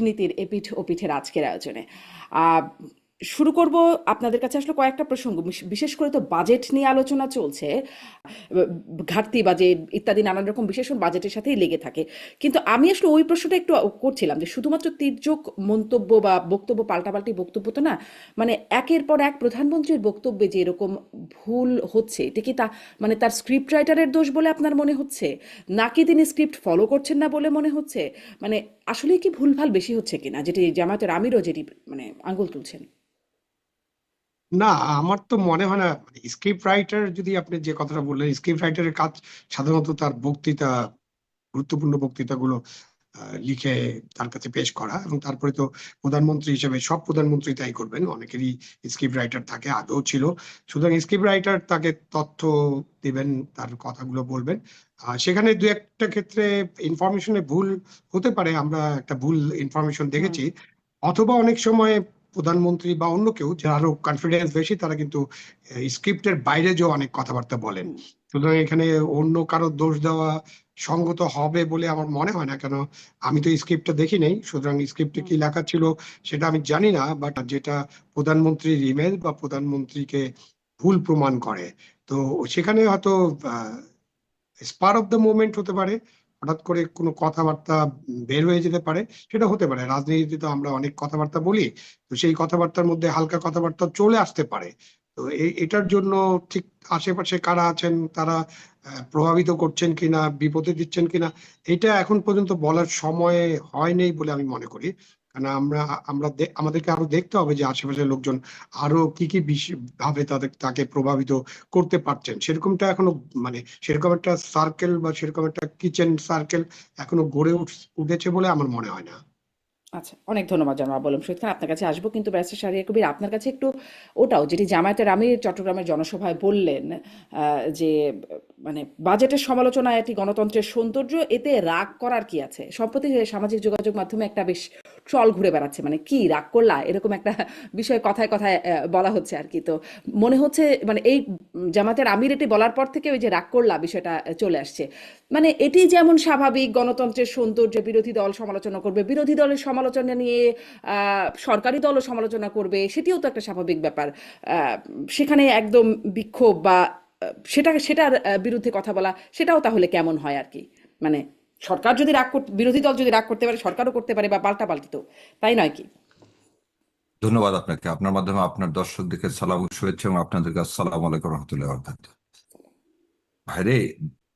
নীতির এপিঠ ওপিঠের আজকের আয়োজনে আহ, শুরু করব আপনাদের কাছে আসলে কয়েকটা প্রসঙ্গ, বিশেষ করে তো বাজেট নিয়ে আলোচনা চলছে। ঘাটতি বাজেট ইত্যাদি নানান রকম বিশেষণ বাজেটের সাথেই লেগে থাকে। কিন্তু আমি আসলে ওই প্রশ্নটা একটু করছিলাম যে শুধুমাত্র তির্যক মন্তব্য বা বক্তব্য, পাল্টাপাল্টি বক্তব্য তো না, মানে একের পর এক প্রধানমন্ত্রীর বক্তব্যে যে এরকম ভুল হচ্ছে, এটা কি তা মানে তার স্ক্রিপ্ট রাইটারের দোষ বলে আপনার মনে হচ্ছে, নাকি তিনি স্ক্রিপ্ট ফলো করছেন না বলে মনে হচ্ছে? মানে আসলে কি ভুলভাল বেশি হচ্ছে কিনা, যেটি জামায়াতের আমিরও যেটি মানে আঙ্গুল তুলছেন? না, আমার তো মনে হয় না। স্ক্রিপ্ট রাইটার, যদি আপনি যে কথাটা বললেন, স্ক্রিপ্ট রাইটারের কাজ সাধারণত তার বক্তৃতা, গুরুত্বপূর্ণ বক্তৃতাগুলো লিখে তার কাছে পেশ করা, এবং তারপরে তো প্রধানমন্ত্রী হিসেবে সব প্রধানমন্ত্রী তাই করবেন, অনেকেরই স্ক্রিপ্ট রাইটার থাকে, আগেও ছিল। সুতরাং স্ক্রিপ্ট রাইটার তাকে তথ্য দিবেন, তার কথাগুলো বলবেন। সেখানে দু একটা ক্ষেত্রে ইনফরমেশনে ভুল হতে পারে, আমরা একটা ভুল ইনফরমেশন হুম। দেখেছি। অথবা অনেক সময় প্রধানমন্ত্রী বা অন্য কেউ যারা আরো কনফিডেন্স বেশি, তারা কিন্তু স্ক্রিপ্টের বাইরে যে অনেক কথাবার্তা বলেন। হুম। সুতরাং এখানে অন্য কারো দোষ দেওয়া সঙ্গত হবে বলে আমার মনে হয় না। কেন, আমি তো স্ক্রিপ্টটা দেখি নাই, সুতরাং স্ক্রিপ্টে হুম। কি লেখা ছিল সেটা আমি জানি না। বাট যেটা প্রধানমন্ত্রীর ইমেল বা প্রধানমন্ত্রীকে ভুল প্রমাণ করে, তো সেখানে হয়তো স্পার অফ দ্য মোমেন্ট হতে পারে, হঠাৎ করে কোনো কথাবার্তা বের হয়ে যেতে পারে। সেটা হতে পারে, রাজনীতিতে তো আমরা অনেক কথাবার্তা বলি, তো সেই কথাবার্তার মধ্যে হালকা কথাবার্তা চলে আসতে পারে। তো এটার জন্য ঠিক আশেপাশে কারা আছেন, তারা প্রভাবিত করছেন কিনা, বিপদে দিচ্ছেন কিনা, এটা এখন পর্যন্ত বলার সময় হয়নি বলে আমি মনে করি। কারণ আমাদেরকে আরো দেখতে হবে যে আশেপাশের লোকজন আরো কি কি ভাবে তাকে প্রভাবিত করতে পারছেন। সেরকমটা এখনো, মানে সেরকম একটা সার্কেল বা সেরকম একটা কিচেন সার্কেল এখনো গড়ে উঠেছে বলে আমার মনে হয় না। আচ্ছা, অনেক ধন্যবাদ জনাব আলম শহীদ খান। আপনার কাছে আসবো, কিন্তু ব্যারিস্টার শাহরিয়ার কবির, আপনার কাছে একটু ওটাও যেটি জামায়াতের আমির চট্টগ্রামের জনসভায় বললেন, যে মানে বাজেটের সমালোচনা এটি গণতন্ত্রের সৌন্দর্য, এতে রাগ করার কি আছে? সম্প্রতি যে সামাজিক যোগাযোগ মাধ্যমে একটা বেশ ট্রল ঘুরে বেড়াচ্ছে, মানে কি রাগ করলা, এরকম একটা বিষয় কথায় কথায় বলা হচ্ছে আর কি। তো মনে হচ্ছে মানে এই জামাতের আমির এটি বলার পর থেকে ওই যে রাগ করলা বিষয়টা চলে আসছে। মানে এটি যেমন স্বাভাবিক, গণতন্ত্রের সৌন্দর্য, বিরোধী দল সমালোচনা করবে, বিরোধী দলের সমালোচনা নিয়ে সরকারি দলও সমালোচনা করবে, সেটিও তো একটা স্বাভাবিক ব্যাপার। সেখানে একদম বিক্ষোভ বা সেটার বিরুদ্ধে কথা বলা, সেটাও তাহলে কেমন হয় আর কি? মানে সরকার যদি রাগ করতে, বিরোধী দল যদি রাগ করতে পারে, সরকারও করতে পারে, বা পাল্টাপাল্টি, তো তাই নয় কি? ধন্যবাদ আপনাকে। আপনার মাধ্যমে আপনার দর্শকদেরকে সালাম ও শুভেচ্ছা, এবং আপনাদেরকে আসসালামু আলাইকুম রহমতুল্লাহ বরকাত। ভাইরে,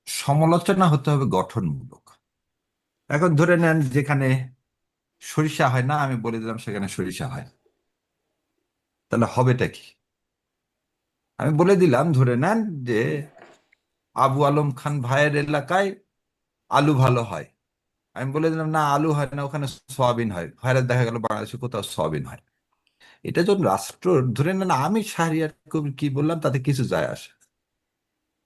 সমালোচনা হতে হবে গঠনমূলক। এখন ধরে নেন যেখানে সরিষা হয় না, আমি বলে দিলাম সেখানে সরিষা হয়, তাহলে হবেটা কি? আমি বলে দিলাম, ধরে নেন যে আবু আলম খান ভাইয়ের এলাকায় আলু ভালো হয়। আমি বলে দিলাম না, আলু হয় না, ওখানে সয়াবিন হয়। ভাইরা দেখা গেল বাংলাদেশে কোথাও সয়াবিন হয়। এটা যখন রাষ্ট্র, ধরে নেন আমি শাহরিয়ার কবির কি বললাম তাতে কিছু যায় আসে।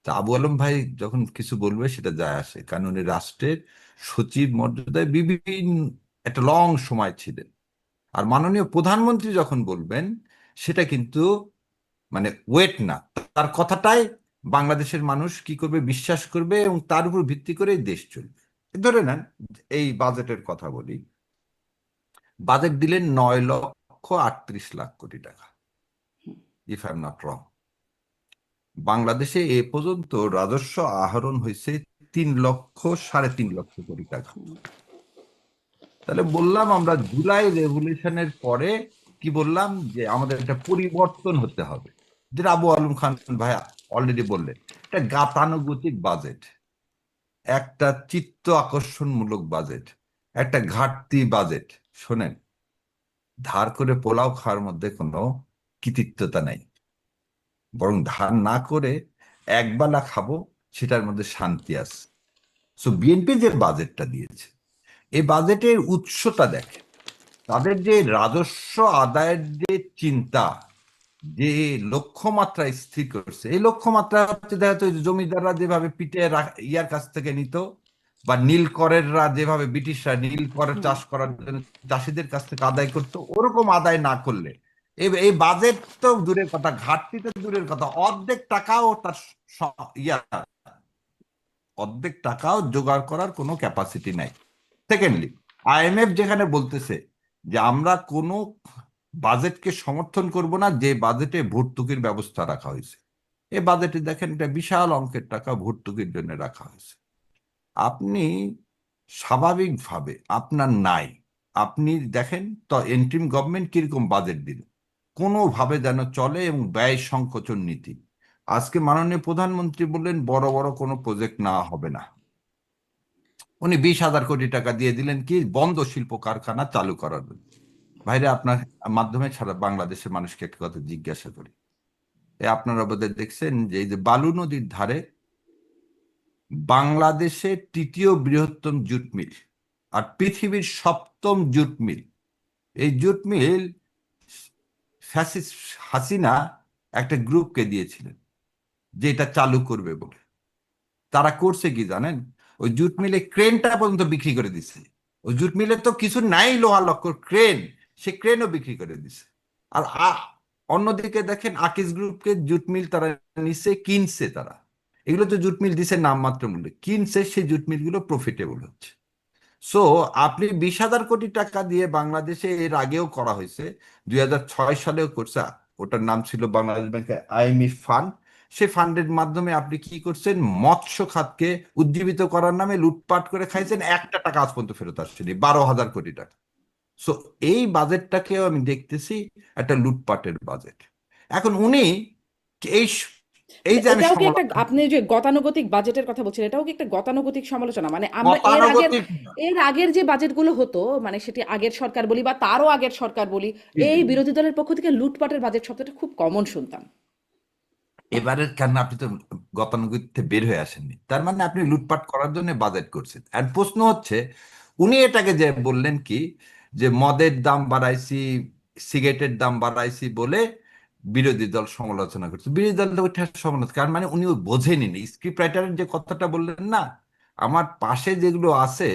তা আবু আলম ভাই যখন কিছু বলবে সেটা যায় আসে, কারণ উনি রাষ্ট্রের সচিব মর্যাদায় বিভিন্ন একটা লং সময় ছিলেন। আর মাননীয় প্রধানমন্ত্রী যখন বলবেন, সেটা কিন্তু মানে ওয়েট না, তার কথাটাই বাংলাদেশের মানুষ কি করবে, বিশ্বাস করবে, এবং তার উপর ভিত্তি করে দেশ চলবে। ধরে নেন এই বাজেটের কথা বলি। বাজেট দিলেন 9,38,00,000 কোটি টাকা, if I am not wrong. বাংলাদেশে এ পর্যন্ত রাজস্ব আহরণ হয়েছে 3,03,00,000 কোটি টাকা। তাহলে বললাম আমরা জুলাই রেভলিউশনের পরে কি বললাম, যে আমাদের একটা পরিবর্তন হতে হবে, যেটা আবু আলম খান ভাই অলরেডি বললেন। একটা গাতানুগতিক বাজেট, একটা চিত্ত আকর্ষণমূলক বাজেট, একটা ঘাটতি বাজেট। শোনেন, ধার করে পোলাও খাওয়ার মধ্যে কোনো কৃতিত্বতা নাই, বরং ধার না করে একবেলা খাবো, সেটার মধ্যে শান্তি আছে। সো বিএনপি যে বাজেটটা দিয়েছে, এই বাজেটের উৎসটা দেখে, তাদের যে রাজস্ব আদায়ের যে চিন্তা, যে লক্ষ্যমাত্রা স্থির করছে, এই লক্ষ্যমাত্রা হচ্ছে দেখা যাচ্ছে জমিদাররা যেভাবে পিটে ইয়ার কাছ থেকে নিত, বা নীলকরেররা যেভাবে, ব্রিটিশরা নীলকরের হুম। চাষ করার জন্য চাষিদের কাছ থেকে আদায় করতো, ওরকম আদায় না করলে এই এই বাজেট তো দূরের কথা, ঘাটতি তো দূরের কথা, অর্ধেক টাকাও তার ইয়া অর্ধেক টাকাও জোগাড় করার কোনো ক্যাপাসিটি নাই। সেকেন্ডলি, আইএমএফ যেখানে বলতেছে যে আমরা কোনো বাজেটকে সমর্থন করব না যে বাজেটে ভর্তুকির ব্যবস্থা রাখা হয়েছে, এই বাজেটে দেখেন একটা বিশাল অঙ্কের টাকা ভর্তুকির জন্য রাখা হয়েছে। আপনি স্বাভাবিকভাবে আপনার নাই, আপনি দেখেন তো এন্ট্রিম গভর্নমেন্ট কিরকম বাজেট দিল, কোনোভাবে যেন চলে এবং ব্যয় সংকোচন নীতি। আজকে মাননীয় প্রধানমন্ত্রী বললেন বড় বড় কোনো প্রজেক্ট না হবে না, উনি 20,000 কোটি টাকা দিয়ে দিলেন কি বন্ধ শিল্প কারখানা চালু করার জন্য। ভাইরে, আপনার মাধ্যমে ছাড়া বাংলাদেশের মানুষকে একটা কথা জিজ্ঞাসা করি, আপনারা বোধহয় দেখছেন যে এই যে বালু নদীর ধারে বাংলাদেশের তৃতীয় বৃহত্তম জুট মিল আর পৃথিবীর সপ্তম জুট মিল, এই জুট মিল ফ্যাসিস্ট হাসিনা একটা গ্রুপকে দিয়েছিলেন যে এটা চালু করবে বলে। তারা করছে কি জানেন? ওই জুট মিলে ক্রেনটা পর্যন্ত বিক্রি করে দিচ্ছে। ওই জুট মিলে তো কিছু নাই, লোহা লক্কর ক্রেন, সে ক্রেনও বিক্রি করে দিছে। আর অন্যদিকে দেখেন আকিজ গ্রুপকে জুট মিল তারা নিচ্ছে, কিনছে তারা। এগুলো তো জুট মিল দিছে নামমাত্র মূল্যে, কিনছে সেই জুট মিলগুলো প্রফিটেবল হচ্ছে। সো আপনি 20,000 কোটি টাকা দিয়ে বাংলাদেশে এর আগেও করা হয়েছে, 2006 সালেও করছে, ওটার নাম ছিল বাংলাদেশ ব্যাংকের আইএমএফ ফান্ড। সে ফান্ডের মাধ্যমে আপনি কি করছেন? মৎস্য খাতকে উজ্জীবিত করার নামে লুটপাট করে খাইছেন, একটা টাকা আজ পর্যন্ত ফেরত আসছেনি, 12,000 কোটি টাকা। সো এই বাজেটটাকেও আমি দেখতেছি একটা লুটপাটের বাজেট। এখন উনি এই এই যে আমি এটাও কি একটা, সমালোচনা, আপনি যে গতানুগতিক বাজেটের কথা বলছেন, এটাও কি একটা গতানুগতিক সমালোচনা? মানে আমরা গতানুগতিক এর আগের যে বাজেটগুলো হতো, মানে সেটি আগের সরকার বলি বা তারও আগের সরকার বলি, জি, এই জি, জি। বিরোধী দলের পক্ষ থেকে লুটপাটের বাজেট শব্দটা খুব কমন শুনতাম। এবারের কেন আপনি তো গতানুগতিকতে বের হয়ে আসেননি, তার মানে আপনি লুটপাট করার জন্য বাজেট করছেন। আর প্রশ্ন হচ্ছে, উনি এটাকে যে বললেন কি যে মদের দাম বাড়াইছি, সিগারেটের দাম বাড়াইছি বলে বিরোধী দল সমালোচনা করছে, বিরোধী দল তো ওইটা সমালোচনা, কারণ মানে উনি বোঝেনি, স্ক্রিপ্ট রাইটারের যে কথাটা বললেন না, আমার পাশে যেগুলো আছে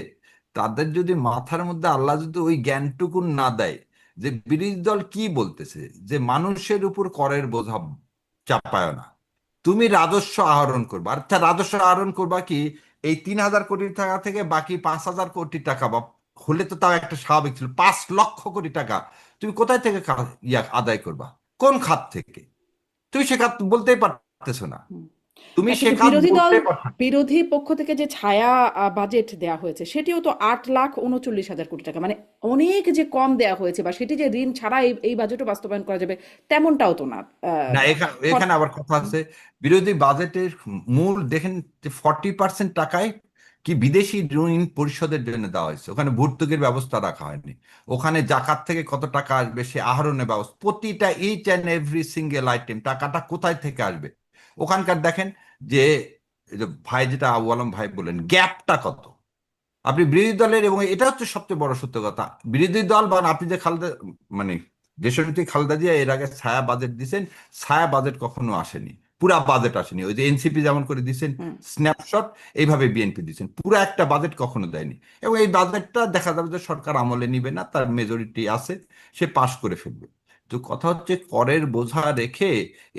তাদের যদি মাথার মধ্যে আল্লাহ যদি ওই জ্ঞানটুকু না দেয় যে বিরোধী দল কি বলতেছে, যে মানুষের উপর করের বোঝা চাপায় না, তুমি রাজস্ব আহরণ করবা। আচ্ছা, রাজস্ব আহরণ করবা কি এই 3,000 কোটি টাকা থেকে বাকি 5,000 কোটি টাকা, বা হলে তো তাও একটা স্বাভাবিক ছিল, 5 লক্ষ কোটি টাকা তুমি কোথায় থেকে আদায় করবা? কোন খাত থেকে? তুমি সে খাত বলতেই পারতেছো না, তুমি না, সে কিন্তু খাত বলতে পারছো না। বিরোধী পক্ষ থেকে যে ছায়া বাজেট দেয়া হয়েছে সেটিও তো 8,39,000 কোটি টাকা, মানে অনেক যে কম দেয়া হয়েছে, বা সেটি যে ঋণ ছাড়া এই বাজেটও বাস্তবায়ন করা যাবে তেমনটাও তো না। না, এখানে ফর- এখানে আবার কথা আছে, বিরোধী বাজেটের মূল দেখেন যে 40% টাকায় কি বিদেশি ঋণ পরিশোধের জন্য দেওয়া হয়েছে, ওখানে ভর্তুকির ব্যবস্থা রাখা হয়নি। ওখানে জাকাত থেকে কত টাকা আসবে সে আহরণের ব্যবস্থা, প্রতিটা each and every single item টাকাটা কোথায় থেকে আসবে ওখানকার দেখেন। যে এই যে ভাই, যেটা আবু আলম ভাই বলেন, গ্যাপটা কত। আপনি বিরোধী দলের, এবং এটা হচ্ছে সবচেয়ে বড় সত্য কথা, বিরোধী দল বা আপনি যে খালেদা, মানে দেশনেত্রী খালেদা জিয়া এর আগে ছায়া বাজেট দিচ্ছেন, ছায়া বাজেট কখনো আসেনি, পুরা বাজেট আসেনি। ওই যে এনসিপি যেমন করে দিচ্ছেন হুম। স্ন্যাপশট, এইভাবে বিএনপি দিচ্ছেন, পুরো একটা বাজেট কখনো দেয়নি। এবং এই বাজেটটা দেখা যাবে যে সরকার আমলে নিবে না, তার মেজরিটি আছে, সে পাশ করে ফেলবে। তো কথা হচ্ছে করের বোঝা রেখে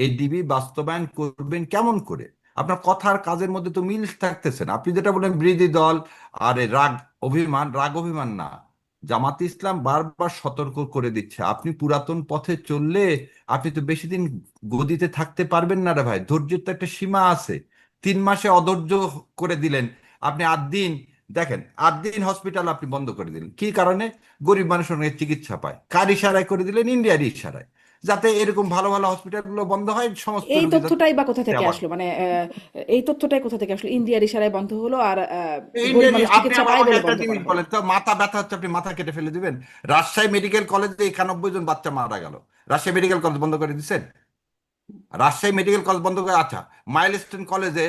এডিবি বাস্তবায়ন করবেন কেমন করে? আপনার কথার কাজের মধ্যে তো মিল থাকতেছে না। আপনি যেটা বলেন বিরোধী দল, আরে রাগ অভিমান, রাগ অভিমান না, জামাতে ইসলাম বারবার সতর্ক করে দিচ্ছে, আপনি পুরাতন পথে চললে আপনি তো বেশি দিন গদিতে থাকতে পারবেন না রে ভাই, ধৈর্যের তো একটা সীমা আছে। 3 মাসে অধৈর্য করে দিলেন আপনি, 8 দিন, দেখেন 8 দিন হসপিটাল আপনি বন্ধ করে দিলেন কি কারণে? গরিব মানুষ অনেক চিকিৎসা পায়, কার ইশারায় করে দিলেন? ইন্ডিয়ার ইশারায়, যাতে এরকম ভালো ভালো হসপিটালগুলো বন্ধ হয়, সমস্ত এই রোগী যাতে তথ্যটাই বা কোথা থেকে আবার আসলো? মানে এই তথ্যটাই কোথা থেকে আসলো? ইন্ডিয়ার ইশারায় বন্ধ হলো আর গরিব ইন্ডিয়ার। মানুষ আপনি চিকিৎসা আবার পায় আমাকে বলে একটা বন্ধ জিনিস করা হলো। বলেন তো, মাথা ব্যথা হচ্ছে আপনি মাথা কেটে ফেলে দিবেন? রাজশাহী মেডিকেল কলেজে 91 জন বাচ্চা মারা গেল, রাজশাহী মেডিকেল কলেজ বন্ধ করে দিচ্ছেন? রাজশাহী মেডিকেল কলেজ বন্ধ করে, আচ্ছা মাইলস্টোন কলেজে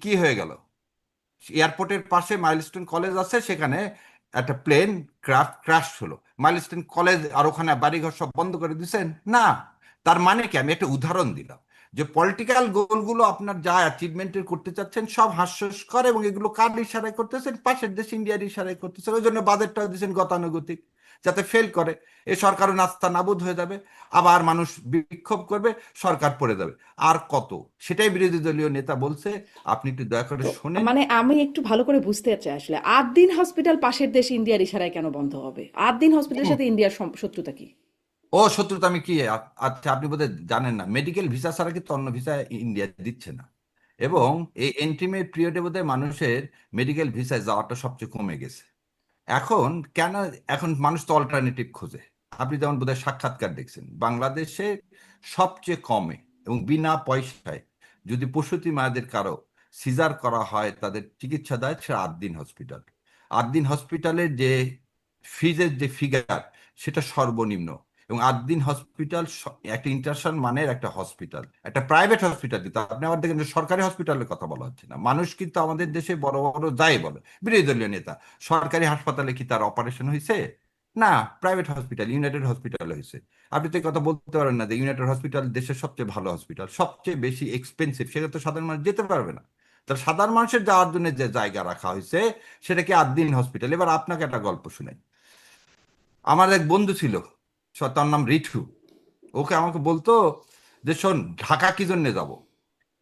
কি হয়ে গেল? এয়ারপোর্টের পাশে মাইলস্টোন কলেজ আছে, সেখানে একটা প্লেন ক্র্যাশ হলো, মাইলস্টোন কলেজ আর ওখানে বাড়িঘর সব বন্ধ করে দিচ্ছেন না? তার মানে কি? আমি একটা উদাহরণ দিলাম যে পলিটিক্যাল গোলগুলো আপনার যা অ্যাচিভমেন্টের করতে চাচ্ছেন সব হাস্যস্কর, এবং এগুলো কার ইশারায় করতেছেন? পাশের দেশ ইন্ডিয়ার ইশারায় করতেছেন, ওই জন্য বাজেটটা দিচ্ছেন গতানুগতিক। যাতে ফেল করে। এ সরকারও নাস্তা নাবুদ হয়ে যাবে, আবার মানুষ বিক্ষোভ করবে, সরকার পড়ে যাবে। আর কত, সেটাই বিরোধী দলীয় নেতা বলছে। আপনি একটু দয়া করে তো শোনেন। মানে আমি একটু ভালো করে বুঝতে চাই আসলে 8 দিন হসপিটাল পাশের দেশ ইন্ডিয়ার ইশারায় কেন বন্ধ হবে? 8 দিন হসপিটালের সাথে ইন্ডিয়ার শত্রুতা কি? ও শত্রুতা আমি কি আচ্ছা, আপনি বোধহয় জানেন না, মেডিকেল ভিসা ছাড়া কিন্তু অন্য ভিসা ইন্ডিয়া দিচ্ছে না। এবং এই এন্ট্রিমেট পিরিয়ডে বোধহয় মানুষের মেডিকেল ভিসায় যাওয়াটা সবচেয়ে কমে গেছে। এখন কেন, এখন মানুষ তো অল্টারনেটিভ খোঁজে। আপনি যেমন বোধহয় সাক্ষাৎকার দেখছেন, বাংলাদেশে সবচেয়ে কমে এবং বিনা পয়সায় যদি প্রসূতি মায়েদের কারো সিজার করা হয়, তাদের চিকিৎসা দেয়, সেটা 8 দিন হসপিটাল। 8 দিন হসপিটালের যে ফিজের যে ফিগার, সেটা সর্বনিম্ন। এবং 8 দিন হসপিটাল একটা ইন্টারন্যাশনাল মানের একটা হসপিটাল, একটা প্রাইভেট হসপিটাল। কিন্তু আপনি আবার দেখেন যে সরকারি হসপিটালের কথা বলা হচ্ছে না। মানুষ কিন্তু আমাদের দেশে বড় বড় যাই বলে বিরোধী দলীয় নেতা, সরকারি হাসপাতালে কি তার অপারেশন হয়েছে? না, প্রাইভেট হসপিটাল, ইউনাইটেড হসপিটাল হয়েছে। আপনি তো এই কথা বলতে পারেন না যে ইউনাইটেড হসপিটাল দেশের সবচেয়ে ভালো হসপিটাল, সবচেয়ে বেশি এক্সপেন্সিভ, সেটা তো সাধারণ মানুষ যেতে পারবে না। তাহলে সাধারণ মানুষের যাওয়ার জন্য যে জায়গা রাখা হয়েছে, সেটা কি 8 দিন হসপিটাল? এবার আপনাকে একটা গল্প শুনাই। আমার এক বন্ধু ছিল, তার নাম রিঠু। ওকে আমাকে বলতো যে শোন, ঢাকা কি জন্য যাব,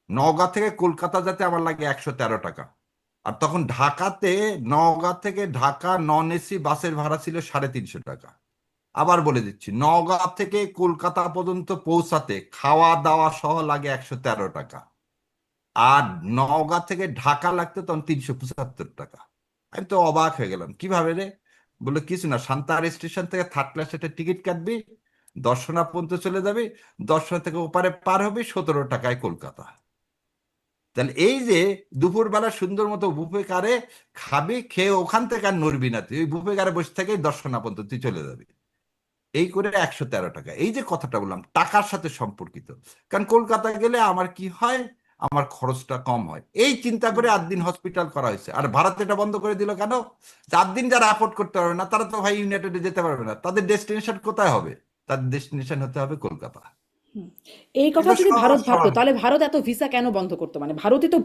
নওগাঁ থেকে কলকাতা যেতে আমার লাগে 113 টাকা। আর তখন ঢাকাতে, নওগাঁ থেকে ঢাকা নন এসি বাসের ভাড়া ছিল 350 টাকা। আবার বলে দিচ্ছি, নওগাঁ থেকে কলকাতা পর্যন্ত পৌঁছাতে খাওয়া দাওয়া সহ লাগে 113 টাকা। আর নওগাঁ থেকে ঢাকা লাগতো তখন 375 টাকা। আমি তো অবাক হয়ে গেলাম, কিভাবে রে? বলে কিছু না, সান্তাহার স্টেশন থেকে থার্ড ক্লাস একটা টিকিট কাটবি, দর্শনা পর্যন্ত চলে যাবি, দর্শনা থেকে ওপারে পার হবি, 17 টাকায় কলকাতা। তাহলে এই যে দুপুরবেলা সুন্দর মতো বুফে কারে খাবি, খেয়ে ওখান থেকে আর নড়বি না, তুই ওই বুফে কারে বসে থেকেই দর্শনা পর্যন্ত তুই চলে যাবি। এই করে 113 টাকা। এই যে কথাটা বললাম, টাকার সাথে সম্পর্কিত। কারণ কলকাতায় গেলে আমার কি হয়, আমার খরচটা কম হয়, এই চিন্তা করে 8 দিন হসপিটাল করা হয়েছে। আর ভারত এটা বন্ধ করে দিল কেন? 8 দিন যারা অ্যাফোর্ড করতে পারবে না, তারা তো ভাই ইউনাইটেডে যেতে পারবে না। তাদের ডেস্টিনেশন কোথায় হবে? তাদের ডেস্টিনেশন হতে হবে কলকাতা। হুম। এই কথা এটা যদি সহজ ভারত ভাবতো, সরল। তাহলে ভারত এত ভিসা কেন বন্ধ করতো? মানে ভারতই তো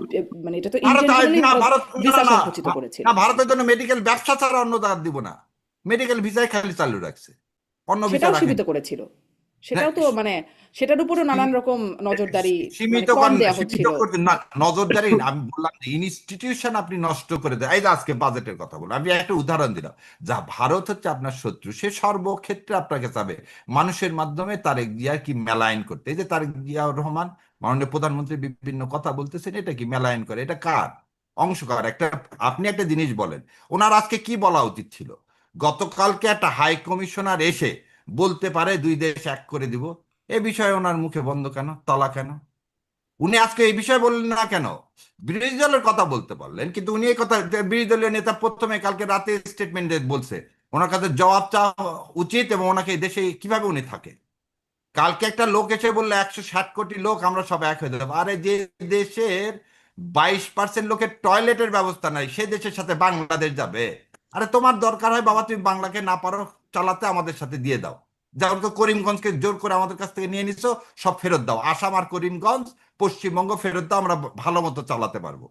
মানে এটা তো ভারত ইন্টেনশনালি না, ভারত ভারত না, ভিসা না, সংকুচিত করেছিল। না, ভারতের জন্য মেডিকেল ব্যবসা ছাড়া অন্য দ্বার দিব না। মেডিকেল ভিসাই খালি চালু রাখছে, অন্য ভিসা সেটাও সীমিত রাখেনি। করেছিল। না, সেটাও তো মানে সেটার উপরও নানান রকম নজরদারি মানে সীমিত কম করেন না, দেয়া সীমিত হচ্ছিল। করতে না, নজরদারি না, আমি বললাম ইনস্টিটিউশন আপনি নষ্ট করে দেয়। এই যে আজকে বাজেটের কথা বললাম, আমি একটা উদাহরণ দিলাম। যা ভারত হচ্ছে আপনার শত্রু, সে সর্বক্ষেত্রে আপনাকে চাবে মানুষের মাধ্যমে তারেক জিয়া কি মেলায়েন করতে। এই যে তারেক জিয়াউর রহমান মাননীয় প্রধানমন্ত্রী বিভিন্ন কথা বলতেছেন, এটা কি মেলায়েন করে? এটা কার অংশকার? একটা, আপনি একটা জিনিস বলেন, ওনার আজকে কি বলা উচিত ছিল? গতকালকে একটা হাই কমিশনার এসে বলতে পারে 2 দেশ এক করে দিব, এ বিষয়ে ওনার মুখে বন্ধ কেন, তলা কেন? উনি আজকে এই বিষয়ে বললেন না কেন? বিরোধী দলের কথা বলতে পারলেন, কিন্তু উনি এই কথা, বিরোধী দলীয় নেতা প্রথমে কালকে রাতে স্টেটমেন্ট বলছে, ওনার কাছে জবাব চাওয়া উচিত। এবং ওনাকে এই দেশে কিভাবে উনি থাকে, কালকে একটা লোক এসে বললো 160 কোটি লোক আমরা সব এক হয়ে যাবো। আরে যে দেশের 22% লোকের টয়লেটের ব্যবস্থা নাই, সে দেশের সাথে বাংলাদেশ যাবে? আরে তোমার দরকার হয় বাবা, তুমি বাংলাকে না পারো চালাতে, আমাদের সাথে দিয়ে দাও। যেমন তো করিমগঞ্জকে জোর করে আমাদের কাছ থেকে নিয়ে নিছো, সব ফেরত দাও। আসাম আর করিমগঞ্জ, পশ্চিমবঙ্গ ফেরত দাও, আমরা ভালো মতো চালাতে পারবো।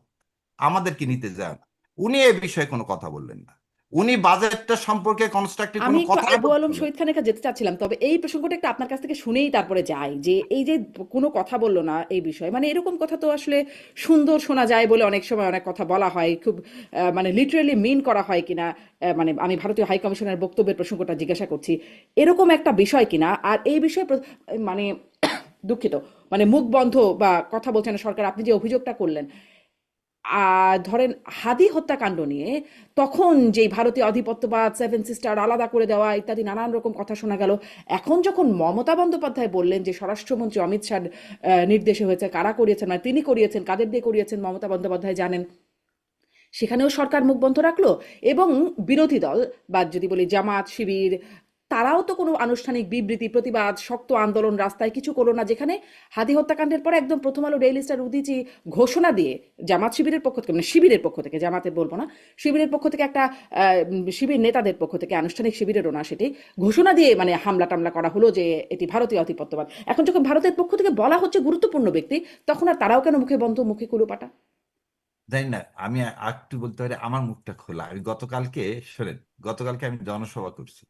আমাদের কি নিতে যায় না? উনি এ বিষয়ে কোনো কথা বললেন না। উনি বাজেটটা সম্পর্কে কনস্ট্রাকটিভ আমি কোনো একটু কথাই আবু বলতে আলম পারলেন শহীদ খানের কাছে যেতে চাচ্ছিলাম, তবে এই প্রসঙ্গটা একটু আপনার কাছ থেকে শুনেই তারপরে যাই, যে এই যে কোনো কথা বললো না এই বিষয়ে, মানে এরকম কথা তো আসলে সুন্দর শোনা যায় বলে অনেক সময় অনেক কথা বলা হয়, খুব মানে লিটারেলি মিন করা হয় কিনা, মানে আমি ভারতীয় হাই কমিশনের বক্তব্যের প্রসঙ্গটা জিজ্ঞাসা করছি, এরকম একটা বিষয় কিনা। আর এই বিষয়ে মানে দুঃখিত, মানে মুখ বন্ধ বা কথা বলছেন না সরকার, আপনি যে অভিযোগটা করলেন, ধরেন হাদি হত্যাকাণ্ড নিয়ে তখন যেই ভারতীয় আধিপত্যবাদ, সেভেন সিস্টার আলাদা করে দেওয়া ইত্যাদি নানান রকম কথা শোনা গেল, এখন যখন মমতা বন্দ্যোপাধ্যায় বললেন যে স্বরাষ্ট্রমন্ত্রী অমিত শাহর নির্দেশে হয়েছে, কারা করিয়েছেন, মানে তিনি করিয়েছেন, কাদের দিয়ে করিয়েছেন মমতা বন্দ্যোপাধ্যায় জানেন, সেখানেও সরকার মুখ বন্ধ রাখলো। এবং বিরোধী দল বা যদি বলি জামাত শিবির, তারাও তো কোনো আনুষ্ঠানিক বিবৃতি, প্রতিবাদ, শক্ত আন্দোলন, রাস্তায় কিছু করলো না। যেখানে হাদি হত্যাকাণ্ডের পরে একদম প্রথম আলো, ডেইলি স্টার, উদীচী ঘোষণা দিয়ে জামাত শিবিরের পক্ষ থেকে, মানে শিবিরের পক্ষ থেকে, জামাতের বলবো না, শিবিরের পক্ষ থেকে একটা শিবির নেতাদের পক্ষ থেকে, আনুষ্ঠানিক শিবিরেরও না সেটি, ঘোষণা দিয়ে মানে হামলা টামলা করা হলো যে এটি ভারতীয় আধিপত্যবাদ। এখন যখন ভারতের পক্ষ থেকে বলা হচ্ছে গুরুত্বপূর্ণ ব্যক্তি, তখন আর তারাও কেন মুখে বন্ধ, মুখে কুলুপাটা? জানি না। আমি একটু বলতে পারি, আমার মুখটা খোলা। আমি গতকালকে, শোনেন, গতকালকে আমি জনসভা করছি।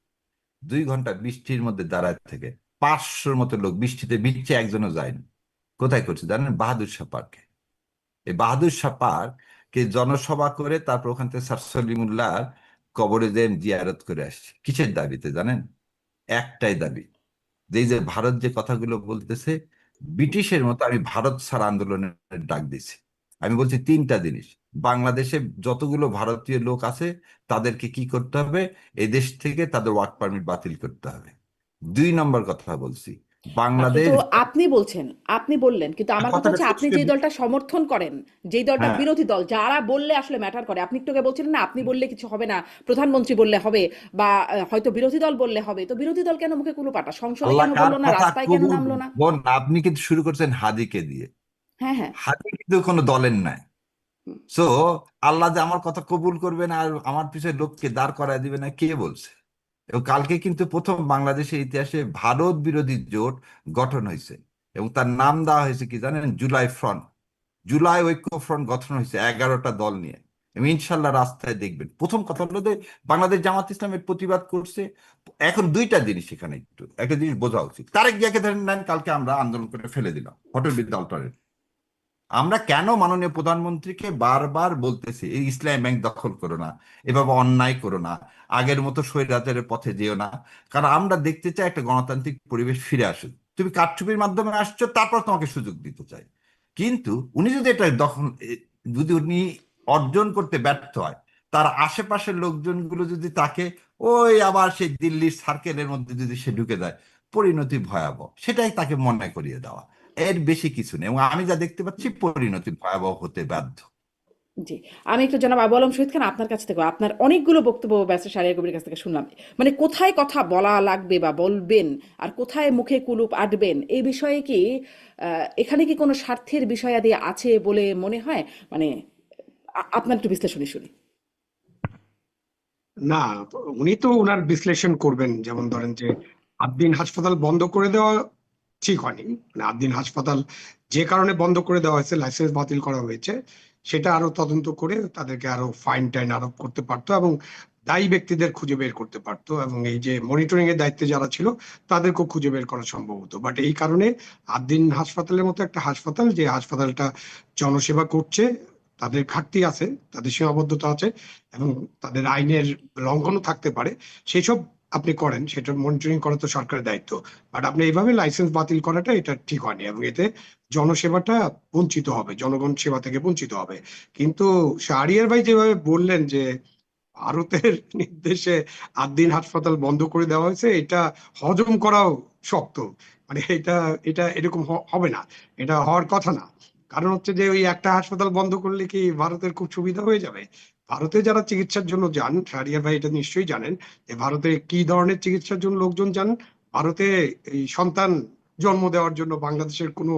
2 ঘন্টা বৃষ্টির মধ্যে দাঁড়ায় থেকে 500-র মতো লোক বৃষ্টিতে ভিজছে, একজনও যায়নি। কোথায় করছে জানেন? বাহাদুর শাহ পার্কে। এই বাহাদুর শাহ পার্কে জনসভা করে তারপর ওখান থেকে স্যার সলিমুল্লাহর কবরে যে জিয়ারত করে আসছে। কিসের দাবিতে জানেন? একটাই দাবি, যে এই যে ভারত যে কথাগুলো বলতেছে, ব্রিটিশের মতো আমি ভারত ছাড় আন্দোলনের ডাক দিছি। আমি বলছি 3টা জিনিস। বাংলাদেশে যতগুলো ভারতীয় লোক আছে তাদেরকে কি করতে হবে? এই দেশ থেকে তাদের ওয়ার্ক পারমিট বাতিল করতে হবে। 2 নম্বর কথা বলছি, বাংলাদেশ। কিন্তু আপনি বলছেন, আপনি বললেন, কিন্তু আমার কথা কথাটা হচ্ছে শেষ আপনি করে যে দিই। দলটা সমর্থন করেন, যেই দলটা হ্যাঁ, বিরোধী দল, যারা বললে আসলে ম্যাটার করে, আপনি একটু আগে বলছিলেন না আপনি বললে কিছু হবে না, প্রধানমন্ত্রী বললে হবে, বা হয়তো বিরোধী দল বললে হবে, তো বিরোধী দল কেন মুখে কুলুপাটা, সংসদে আল্লাহ কেন কার বললো না, কথা রাস্তায় কেন কবুল। নামলো না? বোন, আপনি কিন্তু শুরু করছেন হাদিকে দিয়ে। হ্যাঁ, হ্যাঁ। হাদি কিন্তু কোনো দলের নাই। হুম। সো আল্লাহ যে আমার কথা কবুল করবে না আর আমার পিছনে লোককে দাঁড় করায় দিবে না, কে বলছে? এবং কালকে কিন্তু প্রথম বাংলাদেশের ইতিহাসে ভারত বিরোধী জোট গঠন হয়েছে, এবং তার নাম দেওয়া হয়েছে কি জানেন? জুলাই ফ্রন্ট। জুলাই ঐক্য ফ্রন্ট গঠন হয়েছে 11টা দল নিয়ে, এবং ইনশাল্লাহ রাস্তায় দেখবেন। প্রথম কথা হলো যে বাংলাদেশ জামাত ইসলামের প্রতিবাদ করছে। এখন 2টা জিনিস এখানে, একটু একটা জিনিস বোঝা উচিত। তারেক জিয়াকে ধরেন নেন, কালকে আমরা আন্দোলন করে ফেলে দিলাম হোটেল বিদ্যা অল্টারনেটিভ। আমরা কেন মাননীয় প্রধানমন্ত্রীকে বারবার বলতেছি এই ইসলামী ব্যাংক দখল করো না, এভাবে অন্যায় করো না, আগের মতো স্বৈরাচারের পথে যেও না? কারণ আমরা দেখতে চাই একটা গণতান্ত্রিক পরিবেশ ফিরে আসুক। তুমি কারচুপির মাধ্যমে আসছো, তারপর তোমাকে সুযোগ দিতে চাই। কিন্তু উনি যদি এটা দখল, যদি উনি অর্জন করতে ব্যর্থ হয়, তার আশেপাশের লোকজনগুলো যদি তাকে ওই আবার সেই দিল্লির সার্কেলের মধ্যে যদি সে ঢুকে যায়, পরিণতি ভয়াবহ। সেটাই তাকে মনে করিয়ে দেওয়া, এর বেশি কিছু নেই। এবং আমি যা দেখতে পাচ্ছি, পরিণতি ভয়াবহ হতে বাধ্য। জি, আমি একটু জনাব আবু আলম শহীদ খান আপনার কাছ থেকে, আপনার অনেকগুলো বক্তব্য ব্যারিস্টার শাহরিয়ার কবিরের কাছ থেকে শুনলাম, মানে কোথায় কথা বলা লাগবে বা বলবেন, আর কোথায় মুখে কুলুপ আঁটবেন, এই বিষয়ে কি এখানে কি কোনো স্বার্থের বিষয়াদি আছে বলে মনে হয়? মানে আপনার একটু বিশ্লেষণী শুনি। না, উনি তো ওনার বিশ্লেষণ করবেন। যেমন ধরেন যে আদ্দিন হাসপাতাল বন্ধ করে দেওয়া ঠিক হয়নি। মানে আদ্দিন হাসপাতাল যে কারণে বন্ধ করে দেওয়া হয়েছে, লাইসেন্স বাতিল করা হয়েছে, সেটা আরো তদন্ত করে তাদেরকে আরো ফাইন টাইন আরোপ করতে পারতো, এবং দায়ী ব্যক্তিদের খুঁজে বের করতে পারতো, এবং এই যে মনিটরিং এর দায়িত্বে যারা ছিল তাদেরকেও খুঁজে বের করা সম্ভব হতো। বাট এই কারণে আদ্দিন হাসপাতালের মতো একটা হাসপাতাল, যে হাসপাতালটা জনসেবা করছে, তাদের ঘাটতি আছে, তাদের সীমাবদ্ধতা আছে, এবং তাদের আইনের লঙ্ঘনও থাকতে পারে, সেই সব আপনি করেন, সেটা মনিটরিং করা তো সরকারের দায়িত্ব। বাট আপনি এইভাবে লাইসেন্স বাতিল করাটা এটা ঠিক হয়নি, এবং এতে জনসেবাটা বঞ্চিত হবে, জনগণ সেবা থেকে বঞ্চিত হবে। কিন্তু শাহরিয়ার ভাই যেভাবে বললেন যে ভারতের নির্দেশে আদ্দিন হাসপাতাল বন্ধ করে দেওয়া হয়েছে, এটা হজম করাও শক্ত। মানে এটা এটা এরকম হবে না, এটা হওয়ার কথা না। কারণ হচ্ছে যে ওই একটা হাসপাতাল বন্ধ করলে কি ভারতের খুব সুবিধা হয়ে যাবে? ভারতে যারা চিকিৎসার জন্য যান, শাহরিয়ার ভাই এটা নিশ্চয়ই জানেন, যে ভারতে কি ধরনের চিকিৎসার জন্য লোকজন যান। ভারতে এই সন্তান জন্ম দেওয়ার জন্য বাংলাদেশের কোনো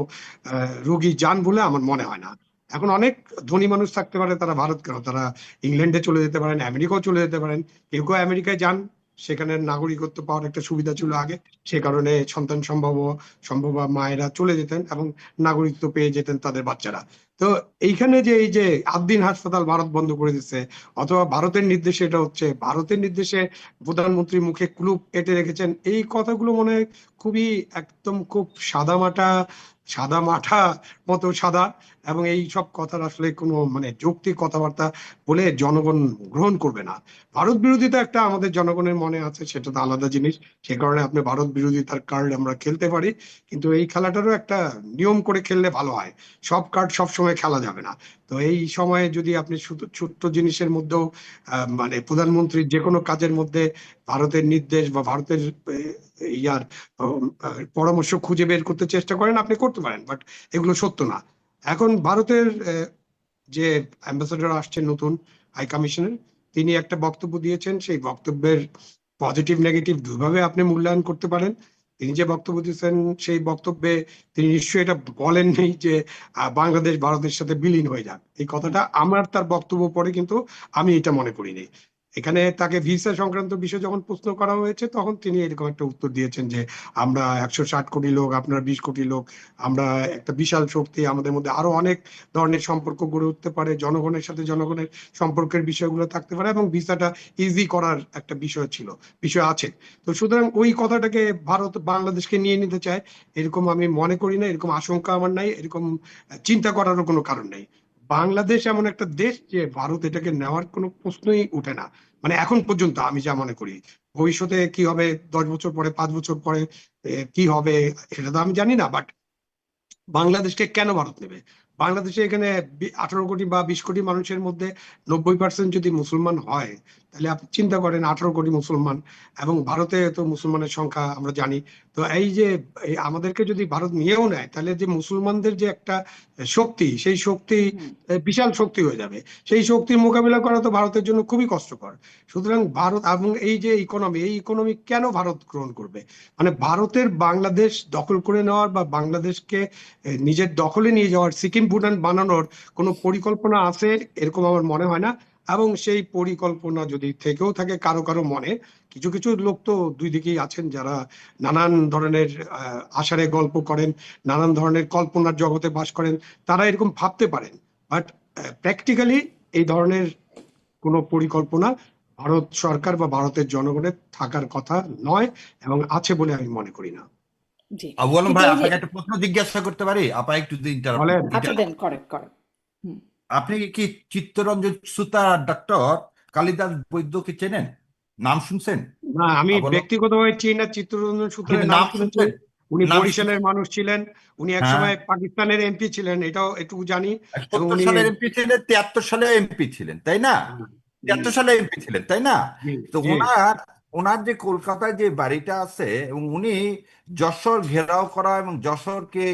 রোগী যান বলে আমার মনে হয় না। এখন অনেক ধনী মানুষ থাকতে পারে, তারা ভারত কেন, তারা ইংল্যান্ডে চলে যেতে পারেন, আমেরিকাও চলে যেতে পারেন। কেউ কেউ আমেরিকায় যান, সেখানে নাগরিকত্ব পাওয়ার একটা সুবিধা ছিল আগে, সে কারণে সন্তান সম্ভব সম্ভব মায়েরা চলে যেতেন এবং নাগরিকত্ব পেয়ে যেতেন তাদের বাচ্চারা। তো এইখানে যে এই যে আদ্দিন হাসপাতাল ভারত বন্ধ করে দিচ্ছে, অথবা ভারতের নির্দেশে এটা হচ্ছে, ভারতের নির্দেশে প্রধানমন্ত্রী মুখে কুলুপ এঁটে রেখেছেন, এই কথাগুলো মনে হয় খুবই একদম খুব সাদা মাঠা মতো সাদা। এবং এই সব কথার আসলে কোনো মানে যৌক্তিক কথাবার্তা বলে জনগণ গ্রহণ করবে না। ভারত বিরোধিতা একটা আমাদের জনগণের মনে আছে, সেটা তো আলাদা জিনিস। সে কারণে আপনি ভারত বিরোধিতার কার্ড আমরা খেলতে পারি, কিন্তু এই খেলাটারও একটা নিয়ম করে খেললে ভালো হয়। সব কার্ড সব সময় খেলা যাবে না। তো এই সময়ে যদি আপনি শুধু ছোট্ট জিনিসের মধ্যেও মানে প্রধানমন্ত্রীর যে কোনো কাজের মধ্যে ভারতের নির্দেশ বা ভারতের ইয়ার পরামর্শ খুঁজে বের করতে চেষ্টা করেন, আপনি করতে পারেন, বাট এগুলো সত্য না। এখন ভারতের যে অ্যাম্বাসেডর আসছেন নতুন হাই কমিশনের, তিনি একটা বক্তব্য দিয়েছেন, সেই বক্তব্যের পজিটিভ নেগেটিভ দুভাবে আপনি মূল্যায়ন করতে পারেন। তিনি যে বক্তব্য দিয়েছেন, সেই বক্তব্যে তিনি নিশ্চয়ই এটা বলেননি যে বাংলাদেশ ভারতের সাথে বিলীন হয়ে যাক। এই হুম। কথাটা আমার তার বক্তব্য পরে কিন্তু আমি এটা মনে করিনি। এখানে তাকে ভিসা সংক্রান্ত বিষয় যখন প্রশ্ন করা হয়েছে তখন তিনি এরকম একটা উত্তর দিয়েছেন যে আমরা 160 কোটি লোক, আপনারা 20 কোটি লোক, আমরা একটা বিশাল শক্তি, আমাদের মধ্যে আরো অনেক ধরনের সম্পর্ক গড়ে উঠতে পারে, জনগণের সাথে জনগণের সম্পর্কের বিষয়গুলো থাকতে পারে, এবং ভিসাটা ইজি করার একটা বিষয় আছে। তো সুতরাং ওই কথাটাকে ভারত বাংলাদেশকে নিয়ে নিতে চায়, এরকম আমি মনে করি না, এরকম আশঙ্কা আমার নাই, এরকম চিন্তা করারও কোনো কারণ নাই। বাংলাদেশ এমন একটা দেশ যে ভারত এটাকে নেওয়ার কোনো প্রশ্নই উঠে না, মানে এখন পর্যন্ত আমি যা মনে করি। ভবিষ্যতে কি হবে, 10 বছর পরে, 5 বছর পরে কি হবে সেটা তো আমি জানি না, বাট বাংলাদেশকে কেন ভারত নেবে? বাংলাদেশে এখানে 18 কোটি বা 20 কোটি মানুষের মধ্যে 90% যদি মুসলমান হয়, তাহলে আপনি চিন্তা করেন 18 কোটি মুসলমান, এবং ভারতে তো মুসলমানের সংখ্যা আমরা জানি। তো এই যে আমাদেরকে যদি ভারত নিয়েও নেয়, তাহলে যে মুসলমানদের যে একটা শক্তি, সেই শক্তি হুম। বিশাল শক্তি হয়ে যাবে। সেই শক্তির মোকাবিলা করা তো ভারতের জন্য খুবই কষ্টকর। সুতরাং ভারত এবং এই যে ইকোনমি কেন ভারত গ্রহণ করবে? মানে ভারতের বাংলাদেশ দখল করে নেওয়ার বা বাংলাদেশকে নিজের দখলে নিয়ে যাওয়ার, সিকিম ভুটান বানানোর কোনো পরিকল্পনা আছে এরকম আমার মনে হয় না। এবং সেই পরিকল্পনা যদি থেকেও থাকে কারো কারো মনে, কিছু কিছু লোক তো দুই দিকেই আছেন যারা নানান ধরনের আষাঢ়ে গল্প করেন, নানান ধরনের কল্পনার জগতে বাস করেন, তারা এরকম ভাবতে পারেন। বাট প্র্যাকটিক্যালি এই ধরনের কোনো পরিকল্পনা ভারত সরকার বা ভারতের জনগণের থাকার কথা নয়, এবং আছে বলে আমি মনে করি না। জি। আবু আলম কিন্তু ভাই, ওই যে আপনাকে একটা প্রশ্ন জিজ্ঞাসা করতে পারি? আপা একটু বলেন। আচ্ছা দেন, করেন করেন। হুম। আপনি কি চিত্তরঞ্জন সুতার ডক্টর কালিদাস বৈদ্যকে চেনেন? নাম শুনছেন? না, আমি আবু আলম, ব্যক্তিগতভাবে চিনি না চিত্তরঞ্জন কিন্তু সূত্রের, নাম নাম শুনেছি। শুনছেন? উনি নাম বরিশালের শুনছেন? মানুষ ছিলেন, উনি হ্যাঁ, একসময় পাকিস্তানের এমপি ছিলেন, এটাও এটুকু জানি। এবং 70 উনি সালের এমপি ছিলেন, 73 সালে এমপি ছিলেন, তাই না? জি 73 সালে এমপি ছিলেন, তাই না? জি তো জি ওনার ওনার যে কলকাতায় যে বাড়িটা আছে, এবং উনি যশোর ঘেরাও করা এবং যশোরকে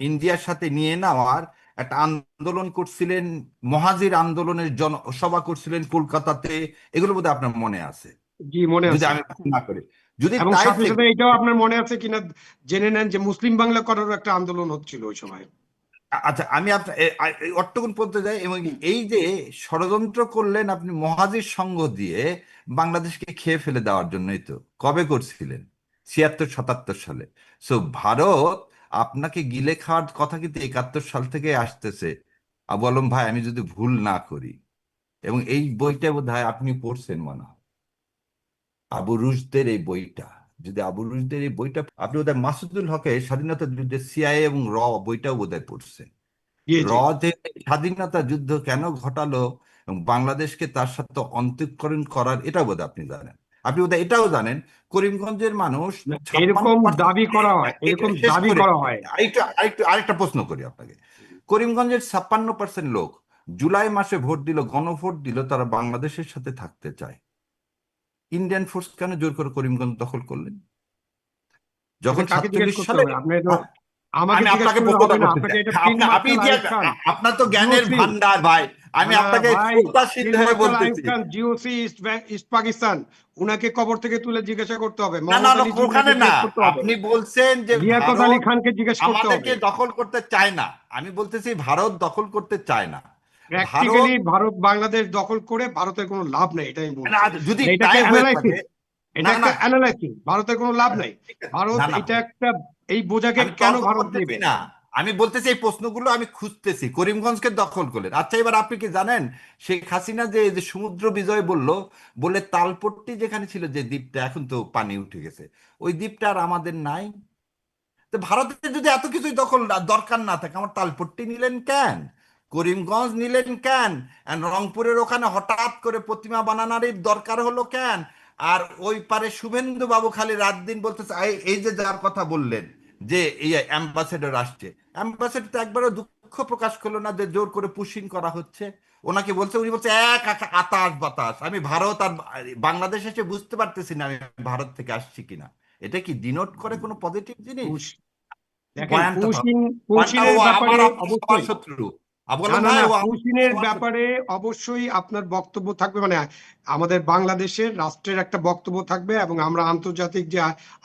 ইন্ডিয়ার সাথে নিয়ে নেওয়ার একটা আন্দোলন করছিলেন, মহাজির আন্দোলনের সভা করছিলেন কলকাতাতে। এগুলো বোধহয় আপনার মনে আছে, জি মনে যদি আছে। আমি ভুল না করি। যদি এবং তাই সাথে থেকে সাথে এটাও আপনার মনে আছে কিনা জেনে নেন যে মুসলিম বাংলা করারও একটা আন্দোলন হচ্ছিল ওই সময়। আচ্ছা, আমি আপনার অট্টগুন পড়তে যাই, এবং হুম। এই যে ষড়যন্ত্র করলেন আপনি মহাজির সঙ্গ দিয়ে বাংলাদেশকে খেয়ে ফেলে দেওয়ার জন্যই তো কবে করছিলেন? 76 77 সালে। সো ভারত আপনাকে গিলে খাওয়ার কথা কিন্তু 71 সাল থেকে আসতেছে, আবু আলম ভাই, আমি যদি ভুল না করি। এবং এই বইটা বোধহয় আপনি পড়ছেন মনে হয়, আবু রুশদের এই বইটা। যদি আবু রুশদের এই বইটা আপনি বোধহয় মাসুদুল হকের স্বাধীনতা যুদ্ধে সিআইএ এবং বইটাও বোধহয় পড়ছেন। জি জি যে স্বাধীনতা যুদ্ধ কেন ঘটালো এবং বাংলাদেশকে তার সাথে অন্তঃকরণ করার, এটাও বোধহয় আপনি জানেন। আপনি বোধহয় এটাও জানেন, করিমগঞ্জের মানুষ না, ছাপ্পান্ন এরকম পার্সেন্ট দাবি করা হয়, এরকম শেষ দাবি করে, করা হয়। আরেকটা প্রশ্ন করি আপনাকে। করিমগঞ্জের 56% লোক জুলাই মাসে ভোট দিল, গণভোট দিল, তারা বাংলাদেশের সাথে থাকতে চায়। ইন্ডিয়ান ফোর্স কেন জোর করে করিমগঞ্জ দখল করলেন? এটা যখন কাকে জিজ্ঞেস 47 করতে সালে, হবে? আপনি তো আমাকে আমি জিজ্ঞেস আপনাকে করলে হবে প্রশ্নটা না, করতে আপনাকে চাই। এটা ফিল্ড আপনি মার্শাল ইতিহাস, আইয়ুব খান, আপনার তো জ্ঞানের জিওসি। ভান্ডার ভাই। আমি না আপনাকে ভাই, শ্রদ্ধাশীল ফিল্ড হয়ে মার্শাল আইয়ুব বলতেছি। খান, জিওসি ইস্ট পাকিস্তান, উনাকে কবর থেকে তুলে জিজ্ঞাসা করতে হবে, না না মোহাম্মদ না, আলী ওখানে জিন্নাহকে না। জিজ্ঞেস করতে হবে, আপনি বলছেন যে লিয়াকত আলী ভারত খানকে জিজ্ঞেস করতে আমাদেরকে হবে। দখল করতে চায় না। আমি বলতেছি ভারত দখল করতে চায় না। ভারত, প্র্যাকটিক্যালি ভারত বাংলাদেশ দখল করে ভারতের কোনো লাভ নেই, এটাই আমি না, বলছি। যদি মানে এটা তাই একটা হয়ে থাকে, অ্যানালাইসিস, এটা না একটা না, অ্যানালাইসিস, ভারতের কোনো লাভ নাই। ভারত না না এটা ভাই, একটা, এই বোঝাকে আমি কেন তর্ক ভারত করতেছি নেবে? না। আমি বলতেছি এই প্রশ্নগুলো আমি খুঁজতেছি। করিমগঞ্জকে দখল করলেন, আচ্ছা, এবার আপনি কি জানেন শেখ হাসিনা যে যে সমুদ্র বিজয় বলে তালপট্টি যেখানে ছিল, যে দ্বীপটা, এখন তো পানি উঠে গেছে, ওই দ্বীপটা আর আমাদের নাই। তো ভারতের যদি এত কিছুই দখল দরকার না থাকে, আমার তালপট্টি নিলেন কেন? করিমগঞ্জ নিলেন কেন? আর রংপুরের ওখানে হঠাৎ করে প্রতিমা বানানোরই দরকার হলো কেন? আর ওই পারে শুভেন্দু বাবু খালি রাত দিন বলতেছে, এই যে যার কথা বললেন যে এই অ্যাম্বাসেডর আসছে, অ্যাম্বাসেডর তো একবারও দুঃখ প্রকাশ করলো না যে জোর করে পুশিং করা হচ্ছে। ওনাকে বলছে, উনি বলছে আতাস বাতাস। আমি ভারত আর বাংলাদেশ এসে বুঝতে পারতেছি না আমি ভারত থেকে আসছি কিনা। এটা কি ডিনোট করে কোনো পজিটিভ জিনিস? পুশ দেখেন, পয়েন্টটা, পুশিং পয়েন্টটা ও পুশিনের আমার ব্যাপারে আপনার সবার অবশ্যই, শত্রু। আবু না আলম না ভাই না, ও পুশিনের ব্যাপারে অবশ্যই আপনার বক্তব্য থাকবে, মানে আমাদের বাংলাদেশের রাষ্ট্রের একটা বক্তব্য থাকবে, এবং আমরা আন্তর্জাতিক যে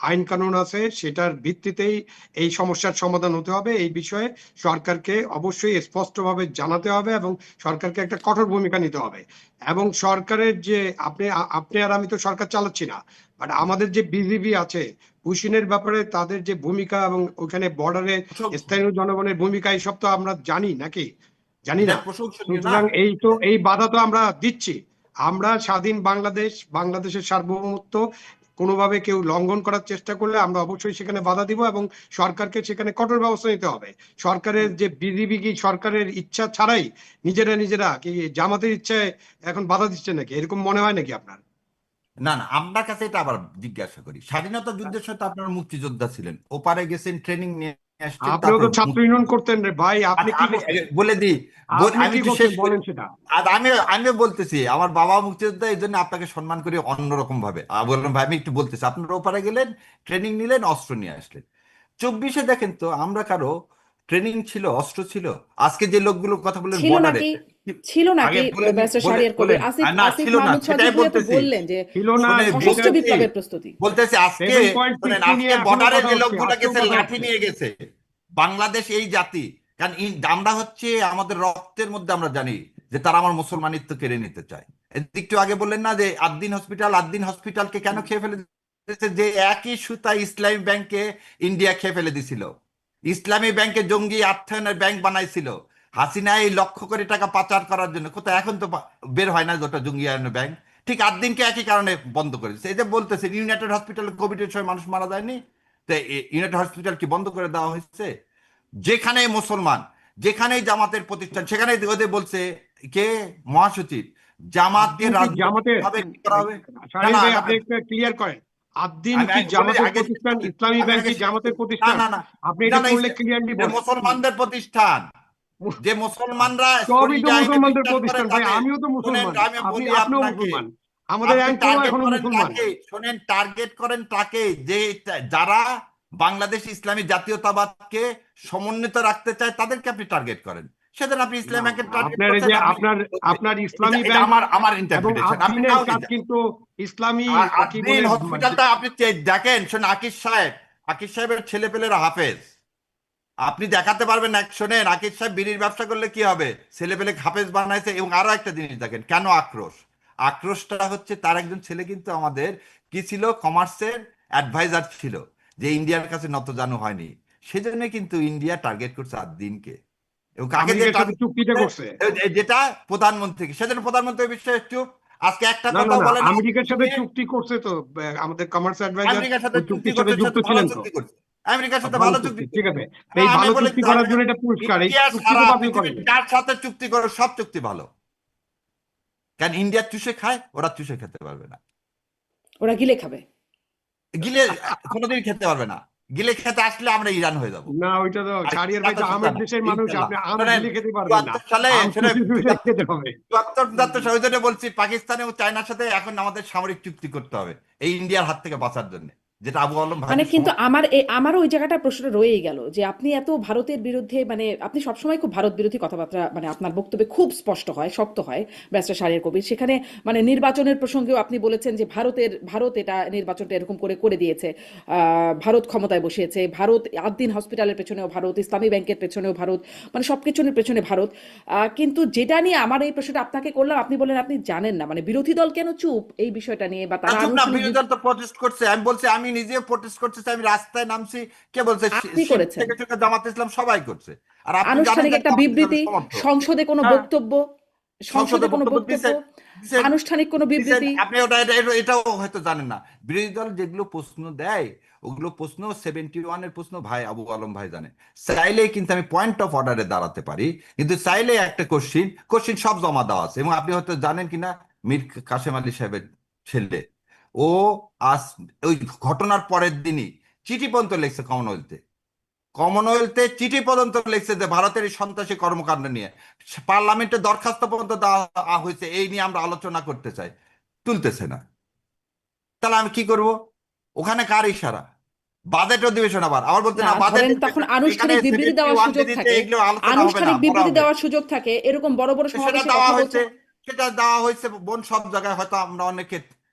আইন কানুন আছে সেটার ভিত্তিতেই এই সমস্যার সমাধান হতে হবে। এই বিষয়ে সরকারকে অবশ্যই স্পষ্টভাবে জানাতে হবে এবং সরকারকে একটা কঠোর ভূমিকা নিতে হবে। এবং সরকারের যে আপনি আর আমি তো সরকার চালাচ্ছি না, বাট আমাদের যে বিজিবি আছে, পুশিনের ব্যাপারে তাদের যে ভূমিকা এবং ওখানে বর্ডারে প্রশংসনীয়, স্থানীয় জনগণের ভূমিকা এইসব তো আমরা জানি নাকি? জানি এটা না। প্রশংসনীয় না? সুতরাং এই বাধা তো আমরা দিচ্ছি। আমরা স্বাধীন বাংলাদেশ, বাংলাদেশের সার্বভৌমত্ব কোনোভাবে কেউ লঙ্ঘন করার চেষ্টা করলে আমরা অবশ্যই সেখানে বাধা দিব এবং সরকারকে সেখানে কঠোর ব্যবস্থা নিতে হবে। সরকারের যে বিজিবি কি সরকারের ইচ্ছা ছাড়াই নিজেরা কি জামাতের ইচ্ছায় এখন বাধা দিচ্ছে নাকি? এরকম মনে হয় নাকি আপনার? না না, আপনার কাছে এটা আবার জিজ্ঞাসা করি, স্বাধীনতা যুদ্ধের সাথে আপনারা মুক্তিযোদ্ধা ছিলেন, ওপারে গেছেন, ট্রেনিং নিয়ে আসছেন, আপনিও তারপর তো ছাত্র ইউনিয়ন করতেন রে ভাই, আপনি আচ্ছা, কি আমি করতেন? বলে দিই, আপনি আমি কি একটু করতেন শেষ করি। বলেন সেটা। আর আমি বলতেছি, আমার বাবা মুক্তিযোদ্ধা, এই জন্য আপনাকে সম্মান করি অন্যরকম ভাবে। বললাম ভাই, আমি একটু বলতেছি, আপনারা ওপারে গেলেন, ট্রেনিং নিলেন, অস্ত্র নিয়ে আসলেন। 24-এ দেখেন তো আমরা কারো ট্রেনিং ছিল, অস্ত্র ছিল? আজকে যে লোকগুলোর কথা বললেন ছিল বর্ডারে, নাকি? ছিল আগে নাকি? বলে দিই, ব্যারিস্টার বলে শাহরিয়ার কবির, বলেন। আসিফ না আসিফ ছিল না, মাহমুদ সেটাই সজীব ভুঁইয়া তো বলতেছি। বললেন যে ছিল না, শোনেন সশস্ত্র যেটা বলতেছি, বিপ্লবের প্রস্তুতি। বলতেছি আজকে, শোনেন 7.62 আজকে নিয়ে এখনো বর্ডারে কথা যে হচ্ছে, লোকগুলো আজকেও গেছে কথা লাঠি হচ্ছে। নিয়ে গেছে, বাংলাদেশ এই জাতি, কারণ আমরা হচ্ছে আমাদের রক্তের মধ্যে আমরা জানি যে তারা আমার মুসলমানিত্ব কেড়ে নিতে চায়। একটু আগে বললেন না যে আদ্দিন হসপিটালকে কেন খেয়ে ফেলে দিয়েছে? যে একই সুতা ইসলামী ব্যাংকে ইন্ডিয়া খেয়ে ফেলে দিছিল। ইসলামী ব্যাংকে জঙ্গি অর্থায়নের ব্যাংক বানাইছিল হাসিনা এই লক্ষ কোটি টাকা পাচার করার জন্য। কোথায় এখন তো বের হয় না গোটা জঙ্গি আয়নের ব্যাংক। ঠিক আদ্দিনকে একই কারণে বন্ধ করে দিচ্ছে। এই যে বলতেছে ইউনাইটেড হসপিটালে কোভিডের সময় মানুষ মারা যায়নি, তো ইউনাইটেড হসপিটাল কি বন্ধ করে দেওয়া হয়েছে? যেখানে মুসলমান, যেখানেই জামাতের প্রতিষ্ঠান, সেখানে ওদের বলছে কে মহাসচিব, জামাতকে আদ্দিন কি রাজনৈতিক জামাতের? ভাবে কি করা হবে? না শাহরিয়ার না, ভাই, আপনি একটু ক্লিয়ার করেন, আদ্দিন আমি কি আগে বলে জামাতের আগে শেষ প্রতিষ্ঠান? করি, ইসলামী আমি ব্যাংক আগে কি শেষ জামাতের করি। না প্রতিষ্ঠান? না না, আপনি না এটা না, করলে ক্লিয়ারলি যে বলেন কি। মুসলমানদের প্রতিষ্ঠান, যে মুসলমানরা সবই তো শরীরে আইনে মুসলমানদের বিশ্বাস করে প্রতিষ্ঠান ভাই, তাদের। আমিও তো শোনেন, মুসলমান, আমি বলি আপনিও আপনাকে, মুসলমান, আমাদের আপনি অ্যাঙ্করও টার্গেট এখনো করেন মুসলমান। কাকে? শোনেন, টার্গেট করেন তাকে যে যারা বাংলাদেশ ইসলামী জাতীয়তাবাদকে সমন্বিত রাখতে চায়, তাদেরকে আপনি টার্গেট করেন। সেদিন আপনি না, ইসলাম ব্যাংকের টার্গেট আপনার এই করছেন, যে আমি আপনার এটা ইসলামী এটা ব্যাংক আমার এবং ইন্টারপ্রিটেশন, আপনি আদ্দিনের নাও কাজ নিতে। কিন্তু ইসলামী কি আদ্দিন বলে হসপিটালটা আপনি দেখেন, শোনেন, আকিস সাহেবের ছেলে পেলেরা হাফেজ। আপনি দেখাতে পারবেন না, শোনেন, আকিব সাহেব বিড়ির ব্যবসা করলে কি হবে? ছেলে পেলে হাফেজ বানাইছে। এবং আরো একটা জিনিস দেখেন, কেন আক্রোশটা হচ্ছে, তার একজন ছেলে কিন্তু আমাদের কি ছিল, কমার্সের অ্যাডভাইজার ছিল, যে ইন্ডিয়ার কাছে নতজানু হয়নি। সেজন্য কিন্তু ইন্ডিয়া টার্গেট করছে আদ্দিনকে। এবং কাকে দিয়ে আমেরিকার সাথে টার্গেট চুক্তিটা করছে? করছে। যেটা প্রধানমন্ত্রীকে, সেজন্য প্রধানমন্ত্রী বিষয়ে চুপ। আজকে একটা না না কথা না, বলে না, আমেরিকার সাথে চুক্তি করছে তো, আমাদের কমার্স অ্যাডভাইজার আমেরিকার সাথে ওই চুক্তি চুক্তির সাথে করছে, সে যুক্ত তো ভালো ছিলেন তো। চুক্তি করছে, আমেরিকার সাথে ভালো ভালো চুক্তি, চুক্তি ঠিক করছে। আছে। তো এই আমি ভালো বলি চুক্তি তো, করার জন্য এটা পুরস্কার, এই ইন্ডিয়া চুক্তি সারা তো বাতিল পৃথিবীর করেনি। যার সাথে চুক্তি করো সব চুক্তি ভালো। কারণ ইন্ডিয়া চুষে খায়, ওরা চুষে খেতে পারবে না। ওরা গিলে খাবে। গিলে কোনোদিন খেতে পারবে না। গিলে খেতে আসলে আমরা ইরান হয়ে যাব। না, ওইটা তো আর শাহরিয়ার ইরান ভাই তো তো সুতা আমের না, দেশের মানুষ, ইনশাল্লাহ। আপনি আম শোনেন, গিলে খেতে পারবেন না, 74 সালে, আম শোনেন, চুষে চুষে খেতে হবে। 74 ওই জন্য বলছি, পাকিস্তানে ও চায়নার সাথে এখন আমাদের সামরিক চুক্তি করতে হবে এই ইন্ডিয়ার হাত থেকে বাঁচার জন্য, যেটা আবু আলম মানে ভাইকে কিন্তু সমর্থন। আমারও ওই জায়গাটা প্রশ্ন রয়েই গেল যে আপনি এত ভারতের বিরুদ্ধে, মানে আপনি সবসময় খুব ভারত বিরোধী কথাবার্তা, মানে আপনার বক্তব্যে খুব স্পষ্ট হয়, শক্ত হয় ব্যারিস্টার শাহরিয়ার কবির। সেখানে মানে নির্বাচনের প্রসঙ্গেও আপনি বলেছেন যে ভারত এটা নির্বাচনটা এরকম করে করে দিয়েছে, ভারত ক্ষমতায় বসিয়েছে, ভারত আদ্দিন হসপিটালের পেছনেও ভারত, ইসলামী ব্যাংকের পেছনেও ভারত, মানে সব কিছুর পেছনে ভারত। কিন্তু যেটা নিয়ে আমার এই প্রশ্নটা আপনাকে করলাম, আপনি বলেন আপনি জানেন না, মানে বিরোধী দল কেন চুপ এই বিষয়টা নিয়ে, বা তারা চুপ না, আনুষ্ঠানিক বিরোধী দল তো প্রটেস্ট করছে। আমি বলছি, আমি নিজে প্রটেস্ট করতেছি, আমি রাস্তায় নামছি। কে বলছে? আপনি শিবির করেছেন থেকে থেকে জামাত ইসলাম সবাই করছে। আর আপনি জানেন আনুষ্ঠানিক যে একটা জামাত বিবৃতি, ইসলামের সমর্থক। সংসদে কোনো হ্যাঁ, বক্তব্য, সংসদে সংসদে কোনো বক্তব্য বক্তব্য, দিচ্ছেন, দিচ্ছেন, আনুষ্ঠানিক কোনো দিচ্ছেন। বিবৃতি। আপনি এটাও হয়তো জানেন না। বিরোধী দল যেগুলো প্রশ্ন দেয়, ওগুলো প্রশ্ন 71-এর প্রশ্ন ভাই আবু আলম ভাই জানে। চাইলেই কিন্তু আমি পয়েন্ট অফ অর্ডারে দাঁড়াতে পারি, কিন্তু চাইলে একটা কোশ্চিন সব জমা দেওয়া আছে। এবং আপনি হয়তো জানেন কিনা, মীর কাসেম আলী সাহেবের ছেলে, ও আজ ওই ঘটনার পরের দিনই চিঠি পর্যন্ত লিখছে কমনওয়েলথে চিঠি পর্যন্ত লিখছে যে ভারতের এই সন্ত্রাসী কর্মকাণ্ড নিয়ে পার্লামেন্টে দরখাস্ত পর্যন্ত দেওয়া হয়েছে, এই নিয়ে আমরা আলোচনা করতে চাই। তুলতেছে না। তাহলে আমি কি করব? ওখানে কার ইশারা? বাজেট অধিবেশন আবার বলতে না না বাজেট ধরেন তখন আনুষ্ঠানিক বিবৃতি দেওয়ার সুযোগ থাকে, এগুলো আলোচনা হবে না, আনুষ্ঠানিক পড়া বিবৃতি হবে। দেওয়ার সুযোগ থাকে, এরকম বড় বড় সেটা সমাবেশে দেওয়া কথা হয়েছে, বলছেন। সেটা দেওয়া হয়েছে বোন, সব জায়গায় হয়তো আমরা অনেকে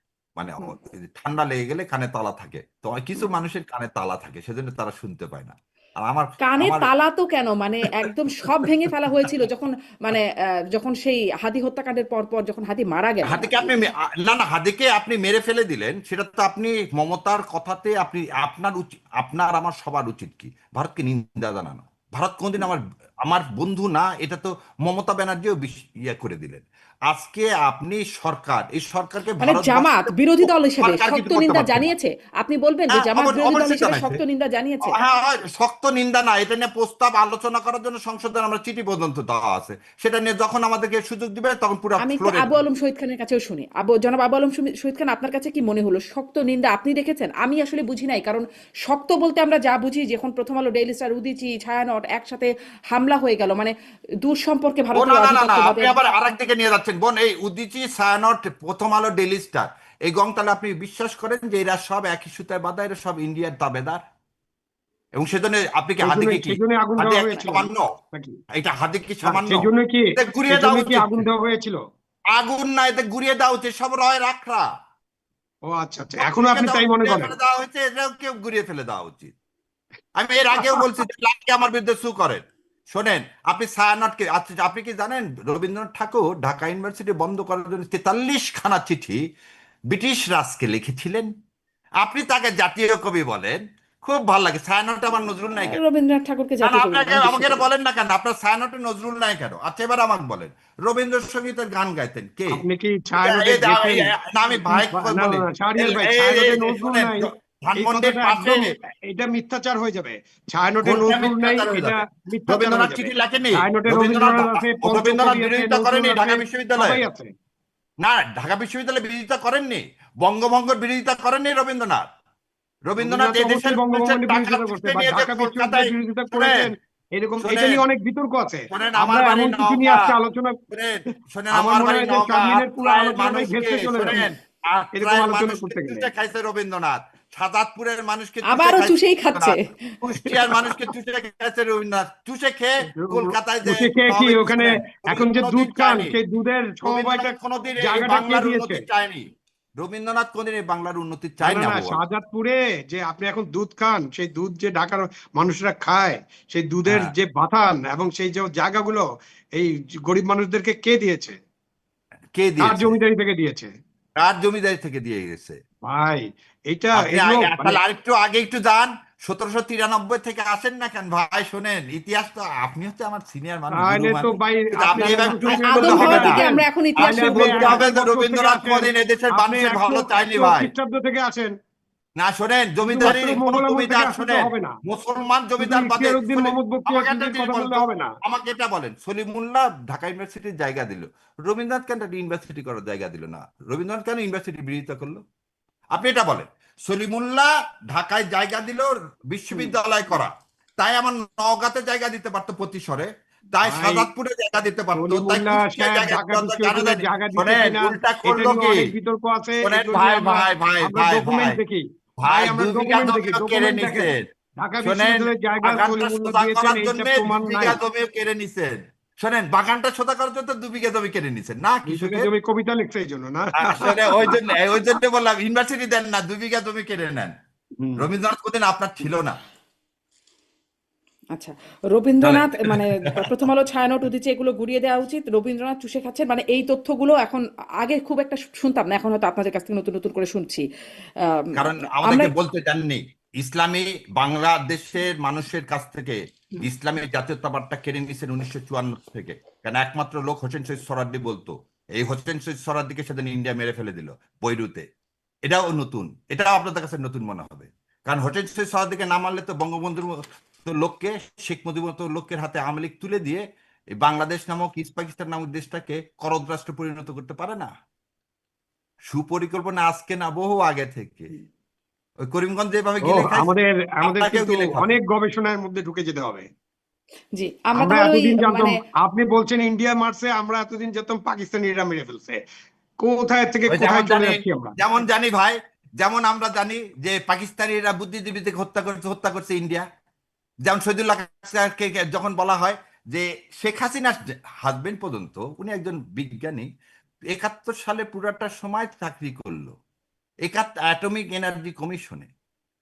মানে হুম। ঠান্ডা লেগে গেলে কানে তালা থাকে, তো কিছু মানুষের কানে তালা থাকে, সেজন্য তারা শুনতে পায় না। আর আমার কানে আমার তালা তো কেন, মানে একদম সব ভেঙে ফেলা হয়েছিল যখন, মানে যখন সেই হাদি হত্যাকাণ্ডের পর পর যখন হাদি মারা গেলেন আর হাদিকে কি। আপনি না না, হাদিকে আপনি মেরে ফেলে দিলেন, সেটা তো আপনি মমতার কথাতে আপনি আপনার উচিত, আপনার আমার সবার উচিত কি ভারতকে নিন্দা জানানো। ভারত কোনদিন আমার আমার বন্ধু না, এটা তো মমতা ব্যানার্জিও ইয়ে করে দিলেন। আজকে আপনি সরকার, এই সরকারকে মানে ভারতবাসী জামাত বিরোধী দল হিসেবে সরকার শক্ত কিছু করতে নিন্দা পারছে না। জানিয়েছে, আপনি বলবেন যে হ্যাঁ, জামাত বিরোধী দল অবশ্যই হিসেবে জানাইছে। শক্ত নিন্দা জানিয়েছে? হ্যাঁ, শক্ত নিন্দা না, এটা নিয়ে প্রস্তাব আলোচনা করার জন্য সংসদে আমরা চিঠি পর্যন্ত দেওয়া আছে। সেটা নিয়ে যখন আমাদেরকে সুযোগ দিবে তখন পুরো আমি একটু ফ্লোরে। আবু আলম শহীদ খানের কাছেও শুনি। জনাব আবু আলম শহীদ খান, আপনার কাছে কি মনে হলো শক্ত নিন্দা আপনি দেখেছেন? আমি আসলে বুঝি নাই, কারণ শক্ত বলতে আমরা যা বুঝি, যখন প্রথম আলো, ডেইলি স্টার, উদীচী, ছায়ানট একসাথে হামলা হয়ে গেল, মানে দূর সম্পর্কে ও না ভারতীয় না না না, আপনি আধিপত্যবাদের। আবার আরেক দিকে নিয়ে যাচ্ছেন বোন। এই উদীচী, ছায়ানট, প্রথম আলো, ডেইলি স্টার, এই গংতালে আপনি বিশ্বাস করেন যে এরা সব একই সুতায় বাঁধা, এরা সব ইন্ডিয়ার দাবেদার? এবং সেজন্য আপনি কি হাদিকে কি, সেই জন্য আগুন হাদি দেওয়া একটা হয়েছিল সামান্য, নাকি? এটা হাদি কি না, সামান্য? সেই জন্য কি, এতে ঘুরিয়ে সেই দেওয়া জন্য কি উচিত। আগুন দেওয়া হয়েছিল? আগুন না, এতে ঘুরিয়ে দেওয়া উচিত, সব রয় রাখরা ও আচ্ছা আচ্ছা, এখনো আপনি তাই মনে ঘুরিয়ে করেন? ফেলে দেওয়া হয়েছে, এটাও কেউ ঘুরিয়ে ফেলে দেওয়া উচিত। আমি এর আগেও বলছি যে লাটকে আমার বিরুদ্ধে সু করেন। শোনেন, আপনি ছায়ানটকে, আচ্ছা আপনি কি জানেন রবীন্দ্রনাথ ঠাকুর ঢাকা ইউনিভার্সিটি বন্ধ করার জন্য 43 খানা চিঠি ব্রিটিশ রাজকে লিখেছিলেন? আপনি তাকে জাতীয় কবি বলেন, খুব ভালো লাগে। ছায়ানট আমার নজরুল নাই কেন? রবীন্দ্রনাথ ঠাকুরকে না না, জাতীয় কবি আপনাকে বলেন আমাকে এটা বিশ্বকবি। বলেন না কেন, আপনার ছায়ানটে নজরুল নাই কেন? আচ্ছা এবার আমাকে বলেন, রবীন্দ্রসঙ্গীতের গান গাইতেন কে? আপনি কি এটা ছায়ানটে গেছেন? না, আমি ভাই না না বলি, না, শাহরিয়ার ভাই, ছায়ানটে নজরুল শোনেন, নাই, এই ধানমন্ডির কথাটা পাশে একদম, এটা মিথ্যাচার হয়ে যাবে। ছায়ানটে কোনটা নজরুল নাই, মিথ্যাচার হয়ে এটা যাবে? মিথ্যাচার হয়ে রবীন্দ্রনাথ যাবে। চিঠি লেখেনি? ছায়ানটে রবীন্দ্রনাথ রবীন্দ্রনাথ আছে, রবীন্দ্রনাথ পঞ্চকবি আছে, বিরোধিতা করেনি নজরুল আছে, ঢাকা বিশ্ববিদ্যালয়ে? সবাই আছে। না, ঢাকা বিশ্ববিদ্যালয়ে বিরোধিতা করেননি, বঙ্গভঙ্গের বিরোধিতা করেননি রবীন্দ্রনাথ। রবীন্দ্রনাথ রবীন্দ্রনাথ এই দেশের অবশ্যই মানুষের বঙ্গবন্ধুর টাকা বিরোধিতা করছে, চুষে বা নিয়ে যে ঢাকা কলকাতায়, বিশ্ববিদ্যালয়ের বিরোধিতা শোনেন করেছেন, এরকম এটা শোনেন নিয়ে অনেক বিতর্ক আছে। শোনেন, আমরা আমার বাড়ি এমন কিছু নিয়ে নওগাঁ, আজকে আলোচনা, শোনেন শোনেন, আমার আমার মনে বাড়ি হয় যে নওগাঁ, শারমিনের পুরো আত্রায়ের আলোচনাটাই মানুষকে, ভেস্তে চলে যাবে শোনেন, এরকম আত্রায়ের আলোচনা মানুষকে করতে গেলে। চুষে খাইছে রবীন্দ্রনাথ, সাজাদপুরের মানুষকে চুষে আবারও খাইছে চুষেই খাচ্ছে। রবীন্দ্রনাথ, কুষ্টিয়ার মানুষকে চুষে খাইছে রবীন্দ্রনাথ, চুষে খেয়ে কলকাতায় যে বসে খেয়ে কি সমাবেশ, ওখানে শোনেন, এখন রবীন্দ্র যে দুধ কোনোদিন খান, চায়নি, সেই দুধের সমবায়টা রবীন্দ্রনাথ কোনোদিন এই জায়গাটা কে বাংলার দিয়েছে? উন্নতি চায়নি, রবীন্দ্রনাথ কোনোদিন এই বাংলার উন্নতি না চায় না না না, বাবা। শাহজাদপুরে যে আপনি এখন দুধ খান, সেই দুধ যে ঢাকার মানুষরা খায়, সেই দুধের হ্যাঁ, যে বাথান এবং সেই যে জায়গাগুলো, এই গরিব মানুষদেরকে কে দিয়েছে? কে কার দিয়েছে? জমিদারি থেকে দিয়েছে? কার জমিদারি থেকে দিয়ে গেছে? ভাই, এটা আপনি এগুলো মানে, তাহলে আরেকটু আগে একটু যান, 1793 থেকে আসেন না কেন ভাই? শোনেন, ইতিহাস তো, আপনি হচ্ছে আমার সিনিয়র মানুষ, গুরু তাহলে তো মানুষ, ভাই কিন্তু আপনি আপনি এবার টুক করলে আদম হবে হওয়া না। থেকে আসেন, আমরা এখন তাহলে ইতিহাস শুরু আপনি করতে বলতে হবে যে 100 বছর থেকে রবীন্দ্রনাথ আসেন, কোনদিন এদেশের আপনি মানুষের 100 ভালো চায়নি 100 ভাই। খ্রিস্টাব্দ থেকে আসেন। না শোনেন, জমিদারি, শুধুমাত্র কোন মোগল আমল থেকে জমিদার, আসলে তো শোনেন, হবে না। মুসলমান শুধু জমিদার বাদে ইখতিয়ার উদ্দিন মোহাম্মদ বখতিয়ার আমাকে একটা খলজির জিনিস কথা বলেন বললে তো, হবে না। আমাকে এটা বলেন, সলিমুল্লাহ ঢাকা ইউনিভার্সিটির জায়গা দিল, রবীন্দ্রনাথ কেন একটা ইউনিভার্সিটি করার জায়গা দিল না? রবীন্দ্রনাথ কেন ইউনিভার্সিটি বিরোধিতা করলো? আপনি এটা বলেন। সলিমুল্লাহ ঢাকায় জায়গা দিল হুম, বিশ্ববিদ্যালয় করা, তাই আমার নওগাঁতে জায়গা দিতে পারতো প্রতিশরে, তাই ভাই, সাজাদপুরে জায়গা দিতে পারতো, তাই সলিমুল্লাহ কুষ্টিয়ায় সাহেব জায়গা ঢাকা দিতে পারতো, কেন বিশ্ববিদ্যালয়ের জানি? জায়গা দিচ্ছে শোনেন, কিনা, উল্টা এটা করলো নিয়ে কি? অনেক বিতর্ক আছে। শোনেন এগুলো নিয়ে ভাই আমরা ভাই ভাই আমরা ভাই ডকুমেন্ট ভাই দেখি। ভাই, ভাই, আমরা 2 বিঘা ডকুমেন্ট দেখি, জমিও কেড়ে ডকুমেন্ট দেখেন। নিছেন। ঢাকা শোনেন, বিশ্ববিদ্যালয়ের জায়গা বাগানটা সলিমুল্লাহ সোজা দিয়েছেন, করার জন্য এইটা প্রমাণ 2 নাই। বিঘা জমিও কেড়ে নিছেন। শোনেন, বাগানটা সোজা করার জন্য 2 বিঘা জমি কেড়ে নিছেন না 2 বিঘা কৃষকের? জমি কবিতা লিখছে এই জন্য না? আসলে ওই জন্য বললাম ইউনিভার্সিটি দেন না, 2 বিঘা জমি কেড়ে নেন। হুম। রবীন্দ্রনাথ কোনদিন আপনার ছিল না। আচ্ছা, চলে রবীন্দ্রনাথ মানে প্রথম আলো, ছায়ানট, উদীচী এগুলো গুড়িয়ে দেওয়া উচিত। রবীন্দ্রনাথ চুষে খাচ্ছেন, মানে এই তথ্যগুলো এখন আগে খুব একটা শুনতাম না, এখন হয়তো আপনাদের কাছ থেকে নতুন নতুন করে শুনছি। আম, কারণ আমরা আমাদেরকে বলতে চাননি, ইসলামী বাংলাদেশের মানুষের কাছ থেকে ইসলামী জাতীয়তাবাদটা কেড়ে নিয়েছেন 1954 থেকে। কারণ একমাত্র লোক হোসেন শহীদ সোহরাওয়ার্দী বলতো, এই হোসেন শহীদ সোহরাওয়ার্দীকে সেদিন ইন্ডিয়া মেরে ফেলে দিল বৈরুতে। এটাও নতুন, এটাও আপনাদের কাছে নতুন মনে হবে। কারণ হোসেন শহীদ সোহরাওয়ার্দীকে না মারলে তো বঙ্গবন্ধুর মতো লোককে, শেখ মুজিবুর মতো লোকের হাতে আওয়ামী লীগ তুলে দিয়ে এই বাংলাদেশ নামক ইস্ট পাকিস্তান নামক দেশটাকে করদ রাষ্ট্রে পরিণত করতে পারে না। সুপরিকল্পনা আজকে না, বহু আগে থেকে। ওই করিমগঞ্জ যেভাবে ও, গিলে খাইছে, আমাদের আমাদের আপনাকেও কিন্তু গিলে খাবে। অনেক গবেষণার মধ্যে ঢুকে যেতে হবে। জি, আমরা আমরা তাহলে ওই এতদিন জানতাম, মানে আপনি বলছেন ইন্ডিয়া মারছে, আমরা এতদিন জানতাম পাকিস্তানিরা মেরে ফেলছে। কোথায় থেকে ওই কোথায় যেমন চলে জানি, যাচ্ছি আমরা? যেমন জানি ভাই, যেমন আমরা জানি যে পাকিস্তানিরা বুদ্ধিজীবীদেরকে হত্যা করছে ইন্ডিয়া। যেমন শহীদুল্লাহ খানকে যখন বলা হয় যে শেখ হাসিনার হাজবেন্ড পর্যন্ত, উনি একজন বিজ্ঞানী, 71 সালে পুরাটা সময় চাকরি করলো অ্যাটমিক এনার্জি কমিশনে।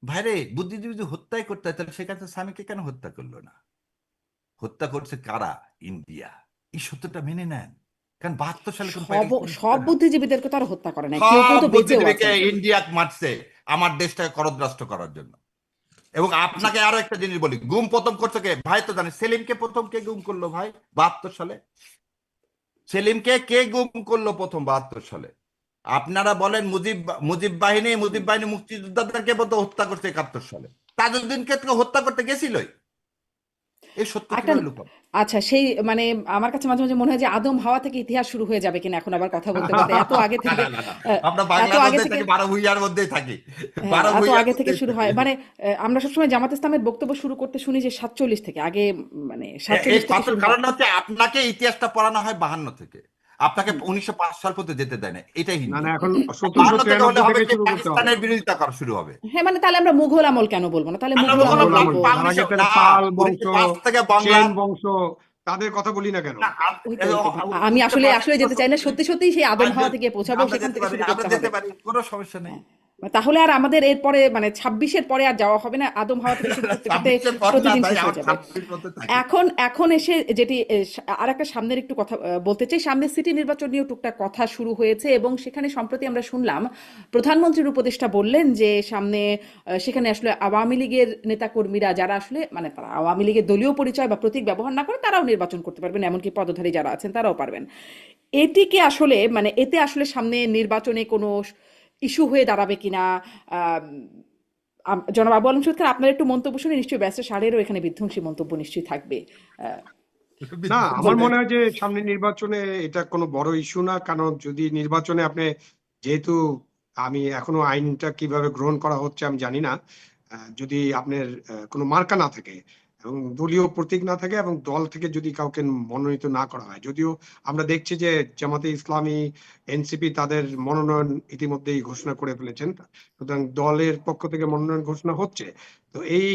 ভাইরে, বুদ্ধিজীবী যদি হত্যাই করতে হয় তাহলে শেখ হাসিনার স্বামীকে কেন হত্যা করলো না? হত্যা করছে কারা? ইন্ডিয়া। এই সত্যটা মেনে নেন, কারণ 72 সালে কোন সব প্যাকেজ সব বুদ্ধিজীবীদেরকে তো আর হত্যা করে নাই, কেউ কেউ সব তো বেঁচেও বুদ্ধিজীবীকে আছেন। ইন্ডিয়া মারছে আমার দেশটাকে করদ্রাস্ত করার জন্য। এবং জি। আপনাকে আরো একটা জিনিস বলি, গুম প্রথম করছে কে ভাই? তো জানি সেলিমকে প্রথম কে গুম করলো ভাই 72 সালে? সেলিমকে কে গুম করলো প্রথম 72 সালে? আপনারা বলেন মুজিব বাহিনী মুক্তিযোদ্ধাদেরকে বলতে হত্যা করছে 71 সালে। তাজউদ্দিনকে তো হত্যা করতে গেছিলই। এই সত্য একটা কিভাবে লুকাবো? আচ্ছা, সেই মানে আমার কাছে মাঝে মাঝে মনে হয় যে আদম হাওয়া থেকে ইতিহাস শুরু হয়ে যাবে কিনা এখন আবার কথা বলতে বলতে, এত আগে না থেকে না না না, আহ, আমরা এত বাংলার আগে মধ্যে থেকে থাকি, 12 ভূঁইয়ার মধ্যেই থাকি, হ্যাঁ, 12 এত ভূঁইয়ার আগে থেকে মধ্যেই শুরু থাকি। হয় মানে আমরা সবসময় জামাত ইসলামের বক্তব্য শুরু করতে শুনি যে 47 থেকে আগে, মানে 47 থেকে শুরু হয়। কারণ হচ্ছে আপনাকে ইতিহাসটা পড়ানো হয় 52 থেকে, আপনাকে 1905 সাল পর্যন্ত যেতে দেয় না, এটাই না হিন্দু। না, এখন 52 থেকে হলে 1793 হবে থেকে কি শুরু করতে হবে। পাকিস্তানের বিরোধিতা করা শুরু হবে। হ্যাঁ, মানে তাহলে আমরা মুঘল আমল কেন বলবো না, তাহলে আমরা মুঘল আমল বললাম মোগল না, আমল, বলবো। তার আগে 1900 তাহলে না, পাল বংশ, 1905 থেকে বাংলা। সেন বংশ, তাদের কথা বলি না কেন? না, ওই তো আমি আসলে আসলে যেতে চাই না, সত্যি সত্যি সেই আদম হাওয়া থেকে পৌঁছাবো, আমরা সেখান যেতে থেকে পারি, শুরু আমরা করতে যেতে হবে। পারি, কোনো সমস্যা নেই। হ্যাঁ, তাহলে আর আমাদের এরপরে মানে 26-এর পরে আর যাওয়া হবে না, আদম হাওয়া থেকে শুরু করতে করতে 26 পর না প্রতিদিন ভাই, শেষ আমার হয়ে যাবে। 26 মতো থাকি। এখন এসে যেটি আর একটা সামনের একটু কথা বলতে চাই, সামনে সিটি নির্বাচন নিয়েও টুকটাক কথা শুরু হয়েছে এবং সেখানে সম্প্রতি আমরা শুনলাম প্রধানমন্ত্রীর উপদেষ্টা বললেন যে সামনে সেখানে আসলে আওয়ামী লীগের নেতাকর্মীরা যারা আসলে মানে তারা আওয়ামী লীগের দলীয় পরিচয় বা প্রতীক ব্যবহার না করে তারাও নির্বাচন করতে পারবেন, এমনকি পদধারী যারা আছেন তারাও পারবেন। এটিকে আসলে মানে এতে আসলে সামনে নির্বাচনে কোনো ইস্যু হয়ে দাঁড়াবে কিনা? আম, জনাব আবু আলম সরকার, আপনার একটু মন্তব্য শুনে নিশ্চয়ই ব্যস্ত সারেরও এখানে বিধ্বংসী মন্তব্য নিশ্চয়ই থাকবে। আহ, না, আমার বলবেন। মনে হয় যে সামনে নির্বাচনে এটা কোনো বড় ইস্যু না, কারণ যদি নির্বাচনে আপনি, যেহেতু আমি এখনো আইনটা কিভাবে গ্রহণ করা হচ্ছে আমি জানি না, যদি আপনার কোনো মার্কা না থাকে এবং দলীয় প্রতীক না থাকে এবং দল থেকে যদি কাউকে মনোনীত না করা হয়, যদিও আমরা দেখছি যে জামাতে ইসলামী, এনসিপি তাদের মনোনয়ন ইতিমধ্যেই ঘোষণা করে ফেলেছেন, সুতরাং দলের পক্ষ থেকে মনোনয়ন ঘোষণা হচ্ছে। তো এই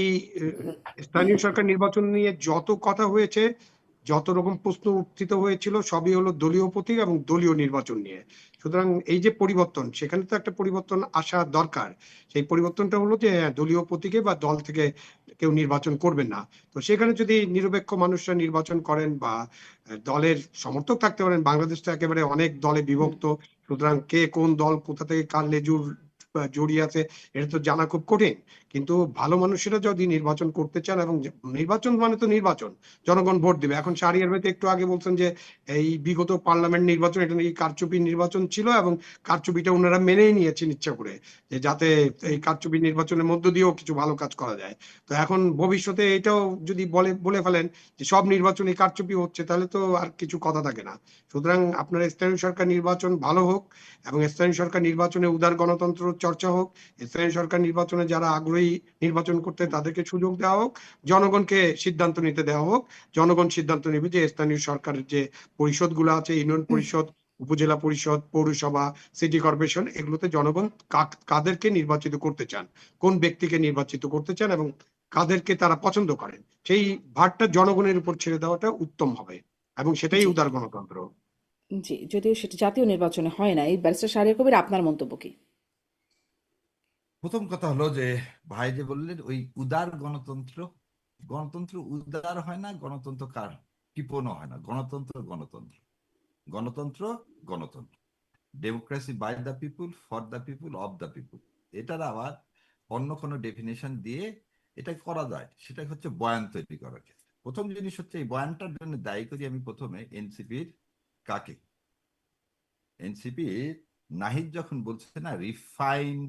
স্থানীয় সরকার নির্বাচন নিয়ে যত কথা হয়েছে, যত রকম প্রশ্ন উত্থিত হয়েছিল, সবই হলো দলীয় প্রতীক এবং দলীয় নির্বাচন নিয়ে। সুতরাং এই যে পরিবর্তন, সেখানে তো একটা পরিবর্তন আসা দরকার। সেই পরিবর্তনটা হলো যে দলীয় প্রতীকে বা দল থেকে কেউ নির্বাচন করবেন না। তো সেখানে যদি নিরপেক্ষ মানুষরা নির্বাচন করেন বা দলের সমর্থক থাকতে পারেন, বাংলাদেশ তো একেবারে অনেক দলে হুম। বিভক্ত, সুতরাং কে কোন দল কোথা থেকে কার লেজুর জড়িয়ে আছে এটা তো জানা খুব কঠিন। কিন্তু ভালো মানুষেরা যদি নির্বাচন করতে চান, এবং নির্বাচন মানে তো নির্বাচন, জনগণ ভোট দিবে। এখন শাহরিয়ার ভাই তো একটু আগে বলছেন যে এই বিগত পার্লামেন্ট নির্বাচন এটা নাকি কারচুপি নির্বাচন ছিল, এবং কারচুপিটা ওনারা মেনেই নিয়েছেন ইচ্ছা করে, যে যাতে এই কারচুপি নির্বাচনের মধ্য দিয়েও কিছু ভালো কাজ করা যায়। তো এখন ভবিষ্যতে এটাও যদি বলে ফেলেন যে সব নির্বাচনই কারচুপি হচ্ছে, তাহলে তো আর কিছু কথা থাকে না। সুতরাং আপনার স্থানীয় সরকার নির্বাচন ভালো হোক, এবং স্থানীয় সরকার নির্বাচনে উদার গণতন্ত্র চর্চা হোক, স্থানীয় সরকার নির্বাচনে যারা আগ্রহী নির্বাচন করতে তাদেরকে সুযোগ দেওয়া হোক, জনগণকে সিদ্ধান্ত নিতে দেওয়া হোক। জনগণ সিদ্ধান্ত নেবে যে স্থানীয় সরকারের যে পরিষদগুলো আছে, ইউনিয়ন পরিষদ, উপজেলা পরিষদ, পৌরসভা, সিটি কর্পোরেশন, এগুলোতে জনগণ কাদেরকে নির্বাচিত করতে চান, কোন ব্যক্তিকে নির্বাচিত করতে চান এবং কাদেরকে তারা পছন্দ করেন, সেই ভারটা জনগণের উপর ছেড়ে দেওয়াটা উত্তম হবে, এবং সেটাই জি, উদার গণতন্ত্র। জি, যদিও সেটা জাতীয় নির্বাচনে হয় না। এই ব্যারিস্টার শাহরিয়ার কবির, আপনার মন্তব্য কি? প্রথম কথা হলো যে ভাই যে বললেন ওই উদার গণতন্ত্র, গণতন্ত্র উদার হয় না, গণতন্ত্র কার কৃপণও হয় না। গণতন্ত্র গণতন্ত্র, গণতন্ত্র গণতন্ত্র, democracy by the people, for the people, of the people. এটার আবার অন্য কোনো ডেফিনেশন দিয়ে এটা করা যায়, সেটা হচ্ছে বয়ান তৈরি করার ক্ষেত্রে। প্রথম জিনিস হচ্ছে এই বয়ানটার জন্য দায়ী করি আমি প্রথমে এনসিপির কাকে। এনসিপি নাহিদ যখন বলছে না রিফাইন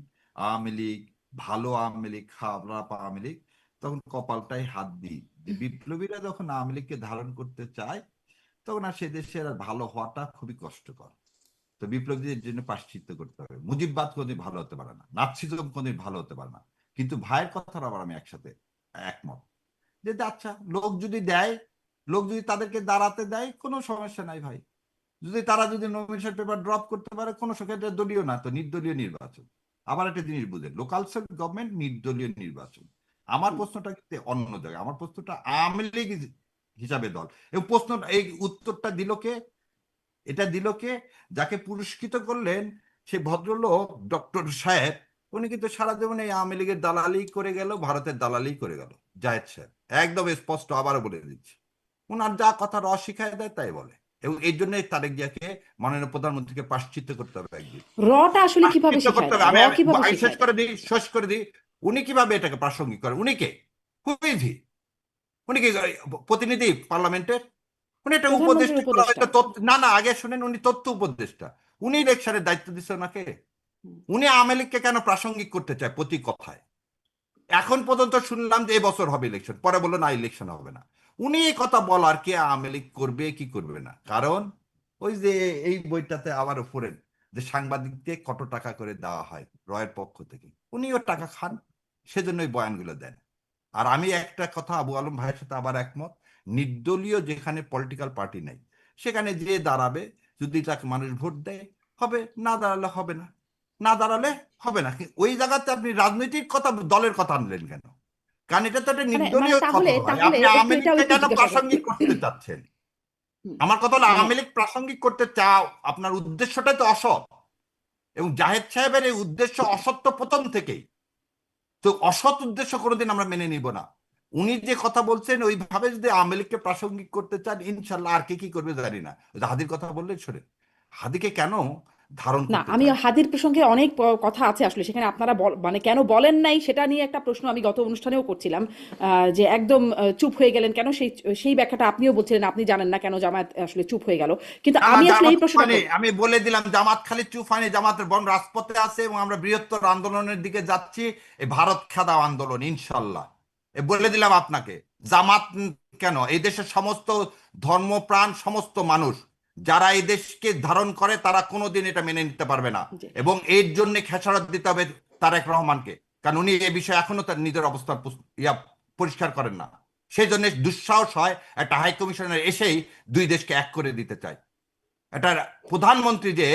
আওয়ামী লীগ, ভালো আওয়ামী লীগ, খারাপ আওয়ামী লীগ, তখন কপালটাই হাত দিই যে বিপ্লবীরা যখন আওয়ামী লীগকে ধারণ করতে চায় তখন আর সে দেশের আর ভালো হওয়াটা খুবই কষ্টকর। তো বিপ্লবীদের জন্য প্রায়শ্চিত্ত করতে হবে। মুজিববাদ কোনদিন ভালো হতে পারে না, নাৎসিজম কোনদিন ভালো হতে পারে না। কিন্তু ভাইয়ের কথার আবার আমি একসাথে একমত যে আচ্ছা, লোক যদি দেয়, লোক যদি তাদেরকে দাঁড়াতে দেয়, কোনো সমস্যা নাই ভাই। যদি তারা যদি নমিনেশন পেপার ড্রপ করতে পারে, কোনো সেক্ষেত্রে দলীয় না, তো নির্দলীয় নির্বাচন। আবার একটা জিনিস বুঝেন, লোকাল গভর্নমেন্ট নির্দলীয় নির্বাচন। আমার হুম। প্রশ্নটা কিন্তু অন্য জায়গায়, আমার প্রশ্নটা আওয়ামী লীগ হিসাবে দল, এই প্রশ্ন, এই উত্তরটা দিল কে? এটা দিল কে? যাকে পুরস্কৃত করলেন সেই ভদ্রলোক ডক্টর সাহেব, উনি কিন্তু সারা জীবন এই আওয়ামী লীগের দালালি করে গেল, ভারতের দালালি করে গেল। জায়েদ সাহেব একদম স্পষ্ট, আবারও বলে দিচ্ছি, ওনার যা কথা শিখায় দেয় তাই বলে। এবং এই জন্য তারেক জিয়াকে, মাননীয় প্রধানমন্ত্রীকে প্রায়শ্চিত্ত করতে হবে একদিন, রটা আসলে কিভাবে প্রায়শ্চিত্ত শিখায় করতে হবে। দেয়, আমি আমি কিভাবে আমি শেষ শিখায় করে দেয়? দিই, শেষ করে দিই। উনি কিভাবে এটাকে প্রাসঙ্গিক করেন? উনি কে? Who is he? উনি কি প্রতিনিধি পার্লামেন্টের? উনি একটা উপদেষ্টা প্রধানমন্ত্রীর করা উপদেষ্টা। হয়তো, না না, আগে শুনেন, উনি তথ্য উপদেষ্টা। উনি ইলেকশনের দায়িত্ব দিচ্ছে ওনাকে। হুম। উনি আওয়ামী লীগকে কেন প্রাসঙ্গিক করতে চায় প্রতি কথায়? এখন পর্যন্ত শুনলাম যে এবছর হবে ইলেকশন, পরে বললো না ইলেকশন হবে না। উনি এই কথা বলার কে আওয়ামী লীগ করবে কি করবে না? কারণ ওই যে এই বইটাতে আবার উপরে যে সাংবাদিককে কত টাকা করে দেওয়া হয় রয়ের পক্ষ থেকে, উনিও টাকা খান, সেজন্য ওই বয়ানগুলো দেন। আর আমি একটা কথা আবু আলম ভাইয়ের সাথে আবার একমত, নির্দলীয় যেখানে পলিটিক্যাল পার্টি নাই সেখানে যে দাঁড়াবে, যদি তাকে মানুষ ভোট দেয় হবে, না দাঁড়ালে হবে না, না দাঁড়ালে হবে না। ওই জায়গাতে আপনি রাজনৈতিক কথা, দলের কথা আনলেন কেন? কারণ এটা তো একটা মানে মানে নির্দলীয় তাহলে কথা ভাই, তাহলে আপনি একটু আওয়ামী এটাও লীগকে একটু কেন জিজ্ঞাসা করি। প্রাসঙ্গিক করতে চাচ্ছেন? হুম। আমার কথা হলো, মানে আওয়ামী লীগ প্রাসঙ্গিক করতে চাও, আপনার উদ্দেশ্যটাই তো অসৎ। এবং জাহেদ সাহেবের এই উদ্দেশ্য অসৎ তো প্রথম থেকেই। তো অসৎ উদ্দেশ্য কোনোদিন আমরা মেনে নিব না। উনি যে কথা বলছেন ওইভাবে যদি আওয়ামী লীগকে প্রাসঙ্গিক করতে চান, ইনশাল্লাহ আর কে কি করবে জানি না। ওই যে হাদির কথা বললেন, শোনেন, হাদিকে কেন ধারণ না, করতে আমি চান? হাদির প্রসঙ্গে অনেক কথা আছে আসলে সেখানে, আপনারা মানে কেন বলেন নাই সেটা নিয়ে একটা প্রশ্ন আমি গত অনুষ্ঠানেও করছিলাম, যে একদম চুপ হয়ে গেলেন কেন, সেই সেই ব্যাখ্যাটা আপনিও বলছিলেন আপনি জানেন না কেন জামায়াত আসলে চুপ হয়ে গেল, কিন্তু না না, আমি আসলে জামাত এই চুপ প্রশ্নটা হয়নি, করব। আমি বলে দিলাম জামাত খালি চুপ হয়নি, জামাতের বরং রাজপথে আছে এবং আমরা বৃহত্তর আন্দোলনের দিকে যাচ্ছি, এই ভারত খেদাও আন্দোলন ইনশাল্লাহ। এ বলে দিলাম আপনাকে। জামাত কেন, এই দেশের সমস্ত ধর্মপ্রাণ সমস্ত মানুষ যারা এই দেশকে ধারণ করে তারা কোনোদিন এটা মেনে নিতে পারবে না। যে এবং এর জন্য খেসারত দিতে হবে তারেক রহমানকে, কারণ উনি এই বিষয়ে এখনো তার নিজের অবস্থান পরিষ্কার করেন না। সেই জন্য দুঃসাহস হয় একটা হাই কমিশনের এসেই দুই দেশকে এক করে দিতে চায়। এটা প্রধানমন্ত্রী যে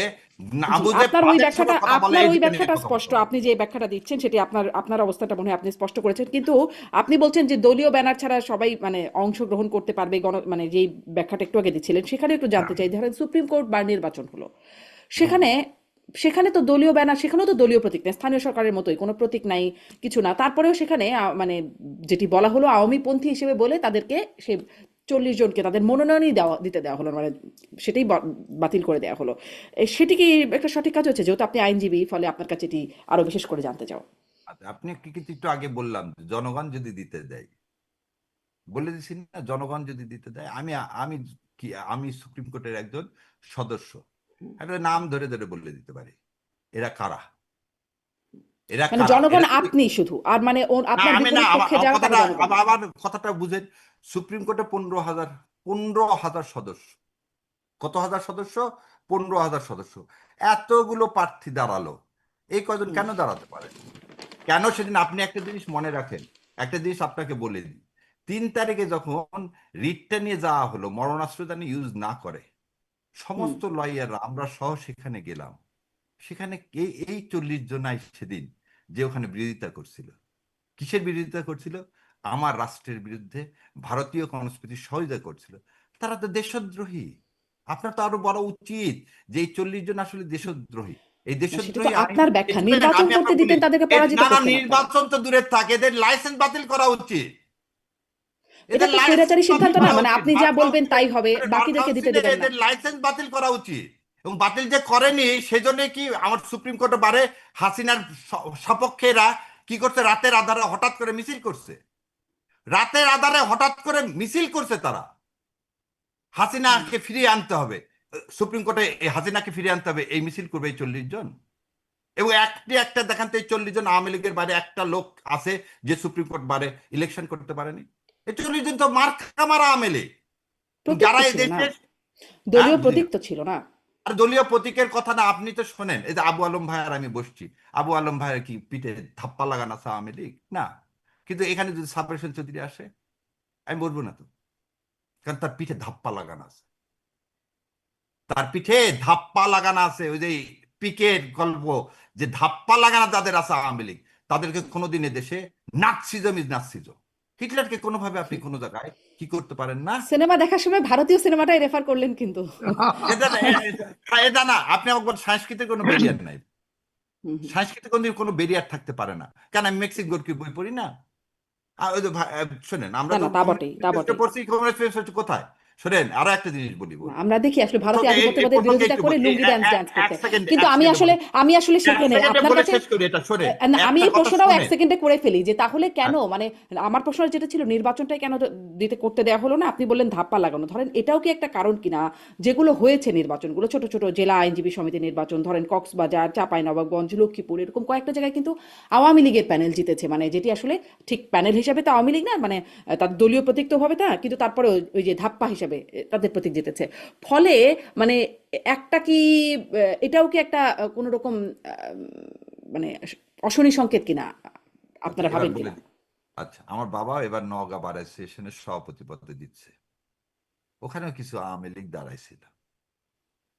না জি, বুঝে আপনার ওই বাজেট ব্যাখ্যাটা, সময় কথা বলে, আপনার এই ওই দুটো নিয়ে ব্যাখ্যাটা কথা বলতে স্পষ্ট, হবে। আপনি যে ব্যাখ্যাটা দিচ্ছেন সেটি আপনার আপনার অবস্থাটা মনে হয় আপনি স্পষ্ট করেছেন, কিন্তু আপনি বলছেন যে দলীয় ব্যানার ছাড়া সবাই মানে অংশগ্রহণ করতে পারবে, মানে যেই ব্যাখ্যাটা একটু আগে দিচ্ছিলেন সেখানে একটু জানতে হ্যাঁ। চাই, ধরেন সুপ্রিম কোর্ট বা নির্বাচন হলো, হুম। সেখানে সেখানে তো দলীয় ব্যানার, সেখানেও তো দলীয় প্রতীক নেই, স্থানীয় সরকারের মতোই কোনো প্রতীক নাই, কিছু না, তারপরেও সেখানে মানে যেটি বলা হলো আওয়ামী পন্থী হিসেবে বলে তাদেরকে সে 40 জনকে তাদের মনোনয়নই দিতে দেওয়া হলো, মানে সেটাই বাতিল করে দেওয়া হলো। সেটি কি একটা সঠিক কাজ হচ্ছে, যেহেতু আপনি আইনজীবী, ফলে আপনার কাছে এটি আরো বিশেষ করে জানতে চাও। আচ্ছা, আপনি কি কিন্তু একটু আগে বললাম যে জনগণ যদি দিতে দেয়, বলে দিচ্ছি না, জনগণ যদি দিতে দেয়, আমি আমি কি, আমি সুপ্রিম কোর্টের একজন সদস্য, একটা নাম ধরে ধরে বলে দিতে পারি এরা কারা, এরা মানে কারা, জনগণ এরা যদি, আপনি শুধু, আর মানে না আপনার আমি না, বিপরীত আমার পক্ষে আমার যারা তারা কথাটা, জনগণ। আবার কথাটা বুঝেন। সুপ্রিম কোর্টে 15,000 সদস্য, কত হাজার সদস্য? 15,000 সদস্য। এতগুলো প্রার্থী দাঁড়ালো, এই কয়জন হুম। কেন দাঁড়াতে পারে? কেন সেদিন আপনি একটা জিনিস মনে রাখেন, একটা জিনিস আপনাকে বলে দিই, 3 তারিখে যখন রিটটা নিয়ে যাওয়া হলো, মরণাস্ত্র যেন ইউজ না করে, হুম। সমস্ত লয়াররা আমরা সহ সেখানে গেলাম। সেখানে এই 40 জনাই সেদিন যে ওখানে বিরোধিতা করছিল, কিসের বিরোধিতা করছিল? আমার রাষ্ট্রের বিরুদ্ধে ভারতীয় সংস্কৃতির সহযোগিতা করছিল। তারা তো দেশদ্রোহী। আপনার তো আরো বলা উচিত যে এই 40 জন আসলে দেশদ্রোহী। এই না, সেটা তো দেশদ্রোহী আইন আপনার ব্যাখ্যা, শুনেন, নির্বাচন আমি করতে আপনাকে বলি, দিতেন তাদেরকে পরাজিত না না, করতেন আপনারা। নির্বাচন তো দূরে থাকে, এদের লাইসেন্স বাতিল করা উচিত। এটা এদের একটা লাইসেন্স স্বৈরাচারী বাতিল সিদ্ধান্ত না, করা মানে উচিত। আপনি বার যা বলবেন কাউন্সিলে, তাই হবে, বার বাকিদেরকে দিতে কাউন্সিলে দেবেন না। এদের লাইসেন্স বাতিল করা উচিত। এবং বাতিল যে করেনি সেজন্য কি আমার সুপ্রিম কোর্টে বারে হাসিনার সপক্ষে এরা কি করছে, রাতের আধারে হঠাৎ করে মিছিল করছে, রাতের আধারে হঠাৎ করে মিছিল করছে তারা। হুম। হাসিনাকে ফিরিয়ে আনতে হবে, সুপ্রিম কোর্টে এই হাসিনাকে ফিরিয়ে আনতে হবে, এই মিছিল করবে এই 40 জন। এবং একটা দেখান তো এই 40 জন আওয়ামী লীগের বাইরে একটা লোক আছে যে সুপ্রিম কোর্ট বারে ইলেকশন করতে পারেনি? এই 40 জন তো মার্কা মারা আওয়ামী লীগ। প্রতীক যারা তো এই ছিল না, দেশের, হ্যাঁ দলীয় বুঝি প্রতীক না, তো ছিল না। আর দলীয় প্রতীকের কথা না, আপনি তো শোনেন, এই যে আবু আলম ভাই আর আমি বসছি, আবু আলম ভাইয়ের কি পিঠে ধাপ্পা লাগানো আছে আওয়ামী লীগ? না। কিন্তু এখানে যদি সাবরেশন চৌধুরী আসে, আমি বলবো না তো, কারণ তার পিঠে ধাপ্পা লাগানো আছে, তার পিঠে ধাপ্পা লাগানো আছে। ওই যে পিকের গল্প, যে ধাপ্পা লাগানো যাদের আছে আওয়ামী লীগ, তাদেরকে কোনোদিন দেশে নাৎসিজম ইজ নাৎসিজম। হিটলারকে কোনোভাবে আপনি কোনো জায়গায় কি করতে পারেন না। সিনেমা দেখার সময় ভারতীয় সিনেমাটাই রেফার করলেন কিন্তু। এটা না, এটা না, আপনি আমাকে বলেন সাংস্কৃতিক কোনো ব্যারিয়ার নাই। হুম, হুম। সাংস্কৃতিক কোনো ব্যারিয়ার থাকতে পারে না। কেন আমি মেক্সিকোর কি বই পড়ি না? ওই যে শোনেন, আমরা না তো না, তা বটেই, তা বটেই। পড়ছি, কমিউনিস্ট কোথায়? শোনেন, আরো একটা জিনিস বলি না, বলি আমরা দেখি আসলে ভারতীয় এই আধিপত্যবাদের প্রসঙ্গে বিরোধিতা একটু করে বলি, লুঙ্গি ড্যান্স ড্যান্স এক করতে। সেকেন্ডে কিন্তু এক আমি সেকেন্ডে আসলে বলি, এক সেখানে সেকেন্ডে আপনার বলে কাছে শেষ করি এটা, শোনেন আমি একটা এই কথা প্রশ্নটাও এক শোনেন। সেকেন্ডে করে ফেলি যে তাহলে কেন হ্যাঁ, মানে আমার প্রশ্ন যেটা ছিল নির্বাচনটাই কেন করতে দেওয়া হলো না, আপনি বললেন ধাপ্পা লাগানো। ধরেন এটাও কি একটা কারণ কিনা, যেগুলো হয়েছে নির্বাচনগুলো ছোট ছোট জেলা আইনজীবী সমিতি নির্বাচন, ধরেন কক্সবাজার, চাঁপাইনবাবগঞ্জ, লক্ষ্মীপুর, এরকম কয়েকটা জায়গায় কিন্তু আওয়ামী লীগের প্যানেল জিতেছে, মানে যেটি আসলে ঠিক প্যানেল হিসাবে তো আওয়ামী লীগ না, মানে তার দলীয় প্রতীক তো হবে তা, কিন্তু তারপরে ওই যে ধাপ্পা হিসাবে তাদের প্রতীক জিতেছে। ফলে মানে একটা কি এটাও কি একটা কোনো রকম মানে অশনি সংকেত কিনা, আচ্ছা আপনারা এবার ভাবেন বলে কিনা? দিই। আচ্ছা, আমার বাবা এবার নওগাঁ বার অ্যাসোসিয়েশনের সভাপতি পদে দিচ্ছে, ওখানেও কিছু আওয়ামী লীগ দাঁড়াইছিল।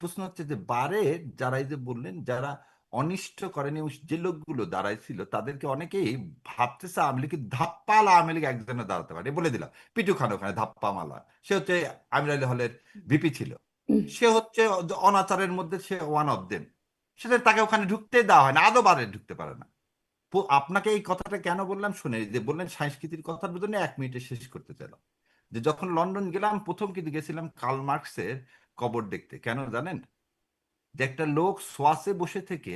প্রশ্ন হচ্ছে যে বারে যারা, এই যে বললেন যারা অনিষ্ট করেনি, যে লোকগুলো দাঁড়াইছিল তাদেরকে অনেকেই ভাবতেছে আওয়ামী লীগ ধাপ্পাল আওয়ামী লীগ একজনে দাঁড়াতে পারে। বলে দিলাম, পিটু খান ওখানে ধাপ্পা মালা, সে হচ্ছে আমির আলী হলের ভিপি ছিল, সে হচ্ছে অনাচারের মধ্যে সে ওয়ান অফ দেম, সেটা তাকে ওখানে ঢুকতে দেওয়া হয় না, আদৌ বারে ঢুকতে পারে না। আপনাকে এই কথাটা কেন বললাম শুনে, যে বললেন সংস্কৃতির কথার জন্য 1 মিনিটে শেষ করতে চাইলাম। যে যখন লন্ডন গেলাম প্রথম কিন্তু গেছিলাম কার্ল মার্কসের কবর দেখতে। কেন জানেন? যে একটা লোক সোয়াসে বসে থেকে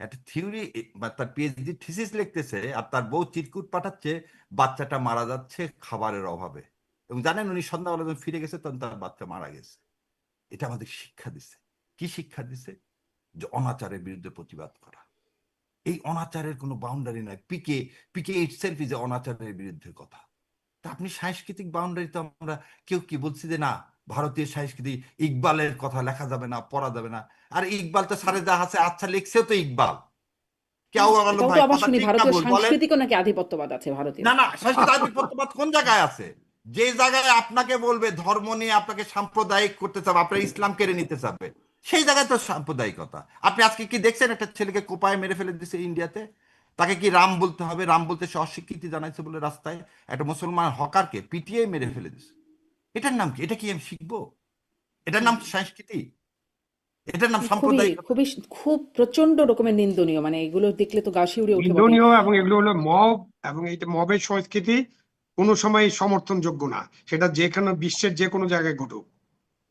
একটা থিওরি বা তার পিএইচডি থিসিস লিখতেছে, আর তার বউ চিরকুট পাঠাচ্ছে বাচ্চাটা মারা যাচ্ছে খাবারের অভাবে, এবং জানেন উনি সন্ধ্যাবেলা যখন ফিরে গেছে তখন তার বাচ্চা মারা গেছে। এটা আমাদের শিক্ষা দিচ্ছে। কি শিক্ষা দিচ্ছে? যে অনাচারের বিরুদ্ধে প্রতিবাদ করা। এই অনাচারের কোনো বাউন্ডারি নাই। পিকে পিকে ইটসেলফ ইজ অনাচারের বিরুদ্ধে কথা। তা আপনি সাংস্কৃতিক বাউন্ডারি তো আমরা কেউ কি বলছি যে না ভারতীয় সংস্কৃতি, ইকবালের কথা লেখা যাবে না, পড়া যাবে না? আর ইকবাল তো সারে যা আছে, আচ্ছা লিখছেও তো ইকবাল। কেউ বলো এটাও তো ভাই আবার কথা শুনি ঠিক না ভারতীয় ভুল বলেন? সাংস্কৃতিকও নাকি আধিপত্যবাদ আছে ভারতীয়। না না, সংস্কৃত আধিপত্যবাদ কোন জায়গায় আছে? যে জায়গায় আপনাকে বলবে ধর্ম নিয়ে আপনাকে সাম্প্রদায়িক করতে চাবে, আপনার ইসলাম কেড়ে নিতে চাবে, সেই জায়গায় তো সাম্প্রদায়িকতা। আপনি আজকে কি দেখছেন একটা ছেলেকে কোপায় মেরে ফেলে দিচ্ছে ইন্ডিয়াতে? তাকে কি রাম বলতে হবে? রাম বলতে সে অস্বীকৃতি জানাইছে বলে রাস্তায় একটা মুসলমান হকারকে পিটিয়ে মেরে ফেলে দিচ্ছে। এটার নাম কি? এটা কি আমি শিখবো? এটার নাম সংস্কৃতি? এটার নাম খুবই সাম্প্রদায়িকতা? খুবই খুব প্রচন্ড রকমের নিন্দনীয়, মানে এগুলো দেখলে তো গা শিউরে ওঠে বটে। নিন্দনীয়, এবং এগুলো হলো মব, এবং এইটা মবের সংস্কৃতি কোনো সময় সমর্থনযোগ্য না, সেটা যেখানে বিশ্বের যে কোনো জায়গায় ঘটুক।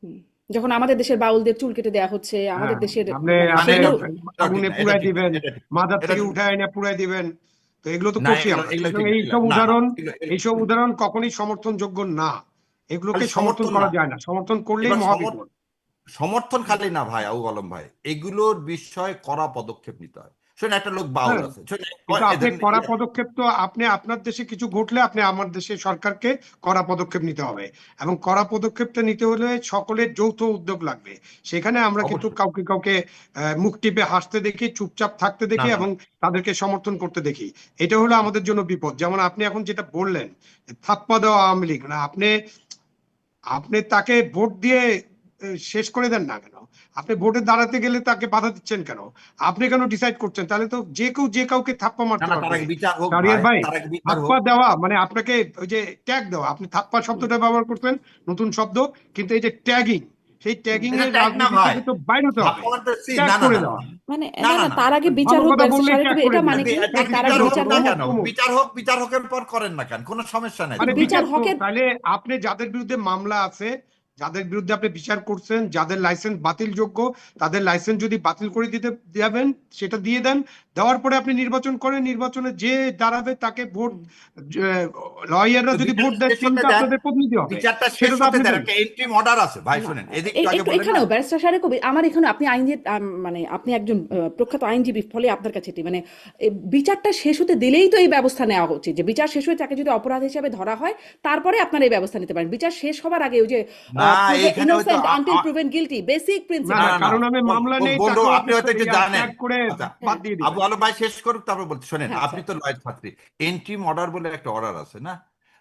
হুম। যখন আমাদের দেশের বাউলদের চুল কেটে দেয়া হচ্ছে, আমাদের হ্যাঁ, দেশের আপনি মানে না না, আপনি সেগুলো। এটাও ঠিক আগুনে না, এটা পুড়াই ঠিক না, দিবেন, এটা ঠিক না, মাজার এটা থেকে ঠিক না। উঠায় এনে পুড়াই দিবেন, তো এগুলো তো না করছি এগুলো আমরা। এগুলো সুতরাং ঠিক না, এইসব না না, উদাহরণ, এইসব এগুলো উদাহরণ কখনই সমর্থনযোগ্য না। এগুলোকে খালি সমর্থন সমর্থন না। করা যায় না, সমর্থন করলেই এবার মহাবিপদ। সমর্থন খালি না ভাই, আবু আলম ভাই, এগুলোর বিষয়ে কড়া পদক্ষেপ নিতে হয়। শোনেন, একটা লোক বাউল হ্যাঁ, আছে, শোনেন, কিন্তু আপনি কড়া পদক্ষেপ তো, আপনি আপনার দেশে কিছু ঘটলে আপনি আমার দেশের সরকারকে কড়া পদক্ষেপ নিতে হবে, এবং কড়া পদক্ষেপটা নিতে হলে সকলের যৌথ উদ্যোগ লাগবে। সেখানে আমরা কিন্তু অবশ্যই। কাউকে কাউকে মুখ টিপে হাসতে দেখি, চুপচাপ থাকতে না দেখি, না এবং তাদেরকে সমর্থন করতে দেখি। এটা হলো আমাদের জন্য বিপদ। যেমন আপনি এখন যেটা বললেন, থাপ্পা দেওয়া আওয়ামী লীগ না, আপনি আপনি তাকে ভোট দিয়ে শেষ করে দেন না কেন? আপনি ভোটে দাঁড়াতে গেলে তাকে বাধা দিচ্ছেন কেন? আপনি কেন ডিসাইড করছেন? তাহলে তো যে কেউ যে কাউকে থাপ্পা না মারতে না, তার পারবে। আগে বিচার হোক শাহরিয়ার ভাই, ভাই, তার আগে বিচার থাপ্পা হোক। দেওয়া মানে আপনাকে ওই যে ট্যাগ দেওয়া, আপনি থাপ্পা শব্দটা ব্যবহার করছেন, নতুন শব্দ, কিন্তু এই যে ট্যাগিং, সেই ট্যাগিং এটা এর ট্যাগ না রাজনীতি ভাই, থেকে তো বাইরে হতে হবে। ধাপ্পা মারতেছি, ট্যাগ না না করে না দেওয়া, মানে না না না না, না। তার আগে বিচার ভালো হোক কথা ব্যারিস্টার বললেই সাহেব ট্যাগ কবির, করে এটা মানে দিবেন, কি ট্যাগ তার বিচার আগে দিবেন, হোক বিচার না হোক। কেন, অমুক। বিচার হোক, বিচার হোকের পর করেন না কেন, কোনো সমস্যা নাই মানে তো ভাই। বিচার বিচার তো, হকের তাহলে আপনি যাদের বিরুদ্ধে মামলা আছে, যাদের বিরুদ্ধে আপনি বিচার করছেন, যাদের লাইসেন্স বাতিল যোগ্য, তাদের লাইসেন্স যদি বাতিল করে দিতে যাবেন, সেটা দিয়ে দেন। দেওয়ার পরে আপনি নির্বাচন করেন, নির্বাচনে যে দাঁড়াবে তাকে ভোট, লয়াররা তো যদি ভোট বিচারটা দেয়, শেষ তিনি হতে তো দেন, আপনাদের প্রতিনিধি হবে, বিচারটা শেষ সেটা তো হতে আপনি দেন, দেন। একটা এন্ট্রি অর্ডার আছে ভাই। না, শোনেন, এদিকে একটু আগে বললেন না, এখানেও ব্যারিস্টার সাহেব কবি, আমার এখানে আপনি আইনজীবী, মানে আপনি একজন প্রখ্যাত আইনজীবী, ফলে আপনার কাছে এটি মানে বিচারটা শেষ হতে দিলেই তো এই ব্যবস্থা নেওয়া উচিত, যে বিচার শেষ হয়ে তাকে যদি অপরাধ হিসেবে ধরা হয় তারপরে আপনারা এই ব্যবস্থা নিতে পারেন। বিচার শেষ হবার আগে ওই যে না এইখানে হয়তো innocent until proven guilty, basic না না না, প্রিন্সিপাল। না না, কারণ আমি মামলা নেই, বন্ধু তাকেও আপনি আপনি হয়তো একটু জানেন। ট্যাগ করে আচ্ছা, বাদ দিয়ে আবু দিবেন। আলম ভাই শেষ করুক, তারপর বলতে শোনেন, হ্যাঁ আপনি স্যার। তো লয়ের ছাত্রী। এন্ট্রি অর্ডার বলে একটা অর্ডার আছে না?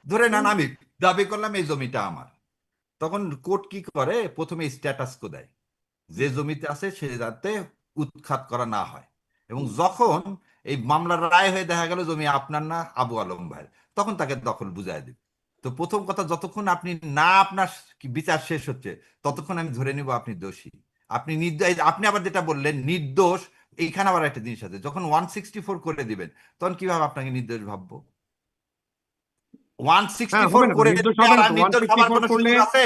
ধরে নেন আমি দাবি করলাম এই জমিটা আমার, তখন কোর্ট কি করে, প্রথমে স্ট্যাটাস কো দেয়, যে জমিতে আছে সে যাতে উৎখাত করা না হয়। এবং যখন এই মামলার রায় হয়ে দেখা গেল জমি আপনার না আবু আলম ভাইয়ের, তখন তাকে দখল বুঝাই দিবে। তো প্রথম কথা, যতক্ষণ আপনি না আপনার বিচার শেষ হচ্ছে ততক্ষণ আমি ধরে নিব আপনি দোষী, আপনি নির্দোষ। আপনি আবার যেটা বললেন নির্দোষ, এইখানে আবার একটা জিনিস আছে, যখন 164 করে দিবেন তখন কিভাবে আপনাকে নির্দোষ ভাববো? হ্যাঁ, হবে 164 না তো, করে নির্দোষ দিলে হবে আর না তো। নির্দোষ হবার 164 কোনো করলে সুযোগ আছে?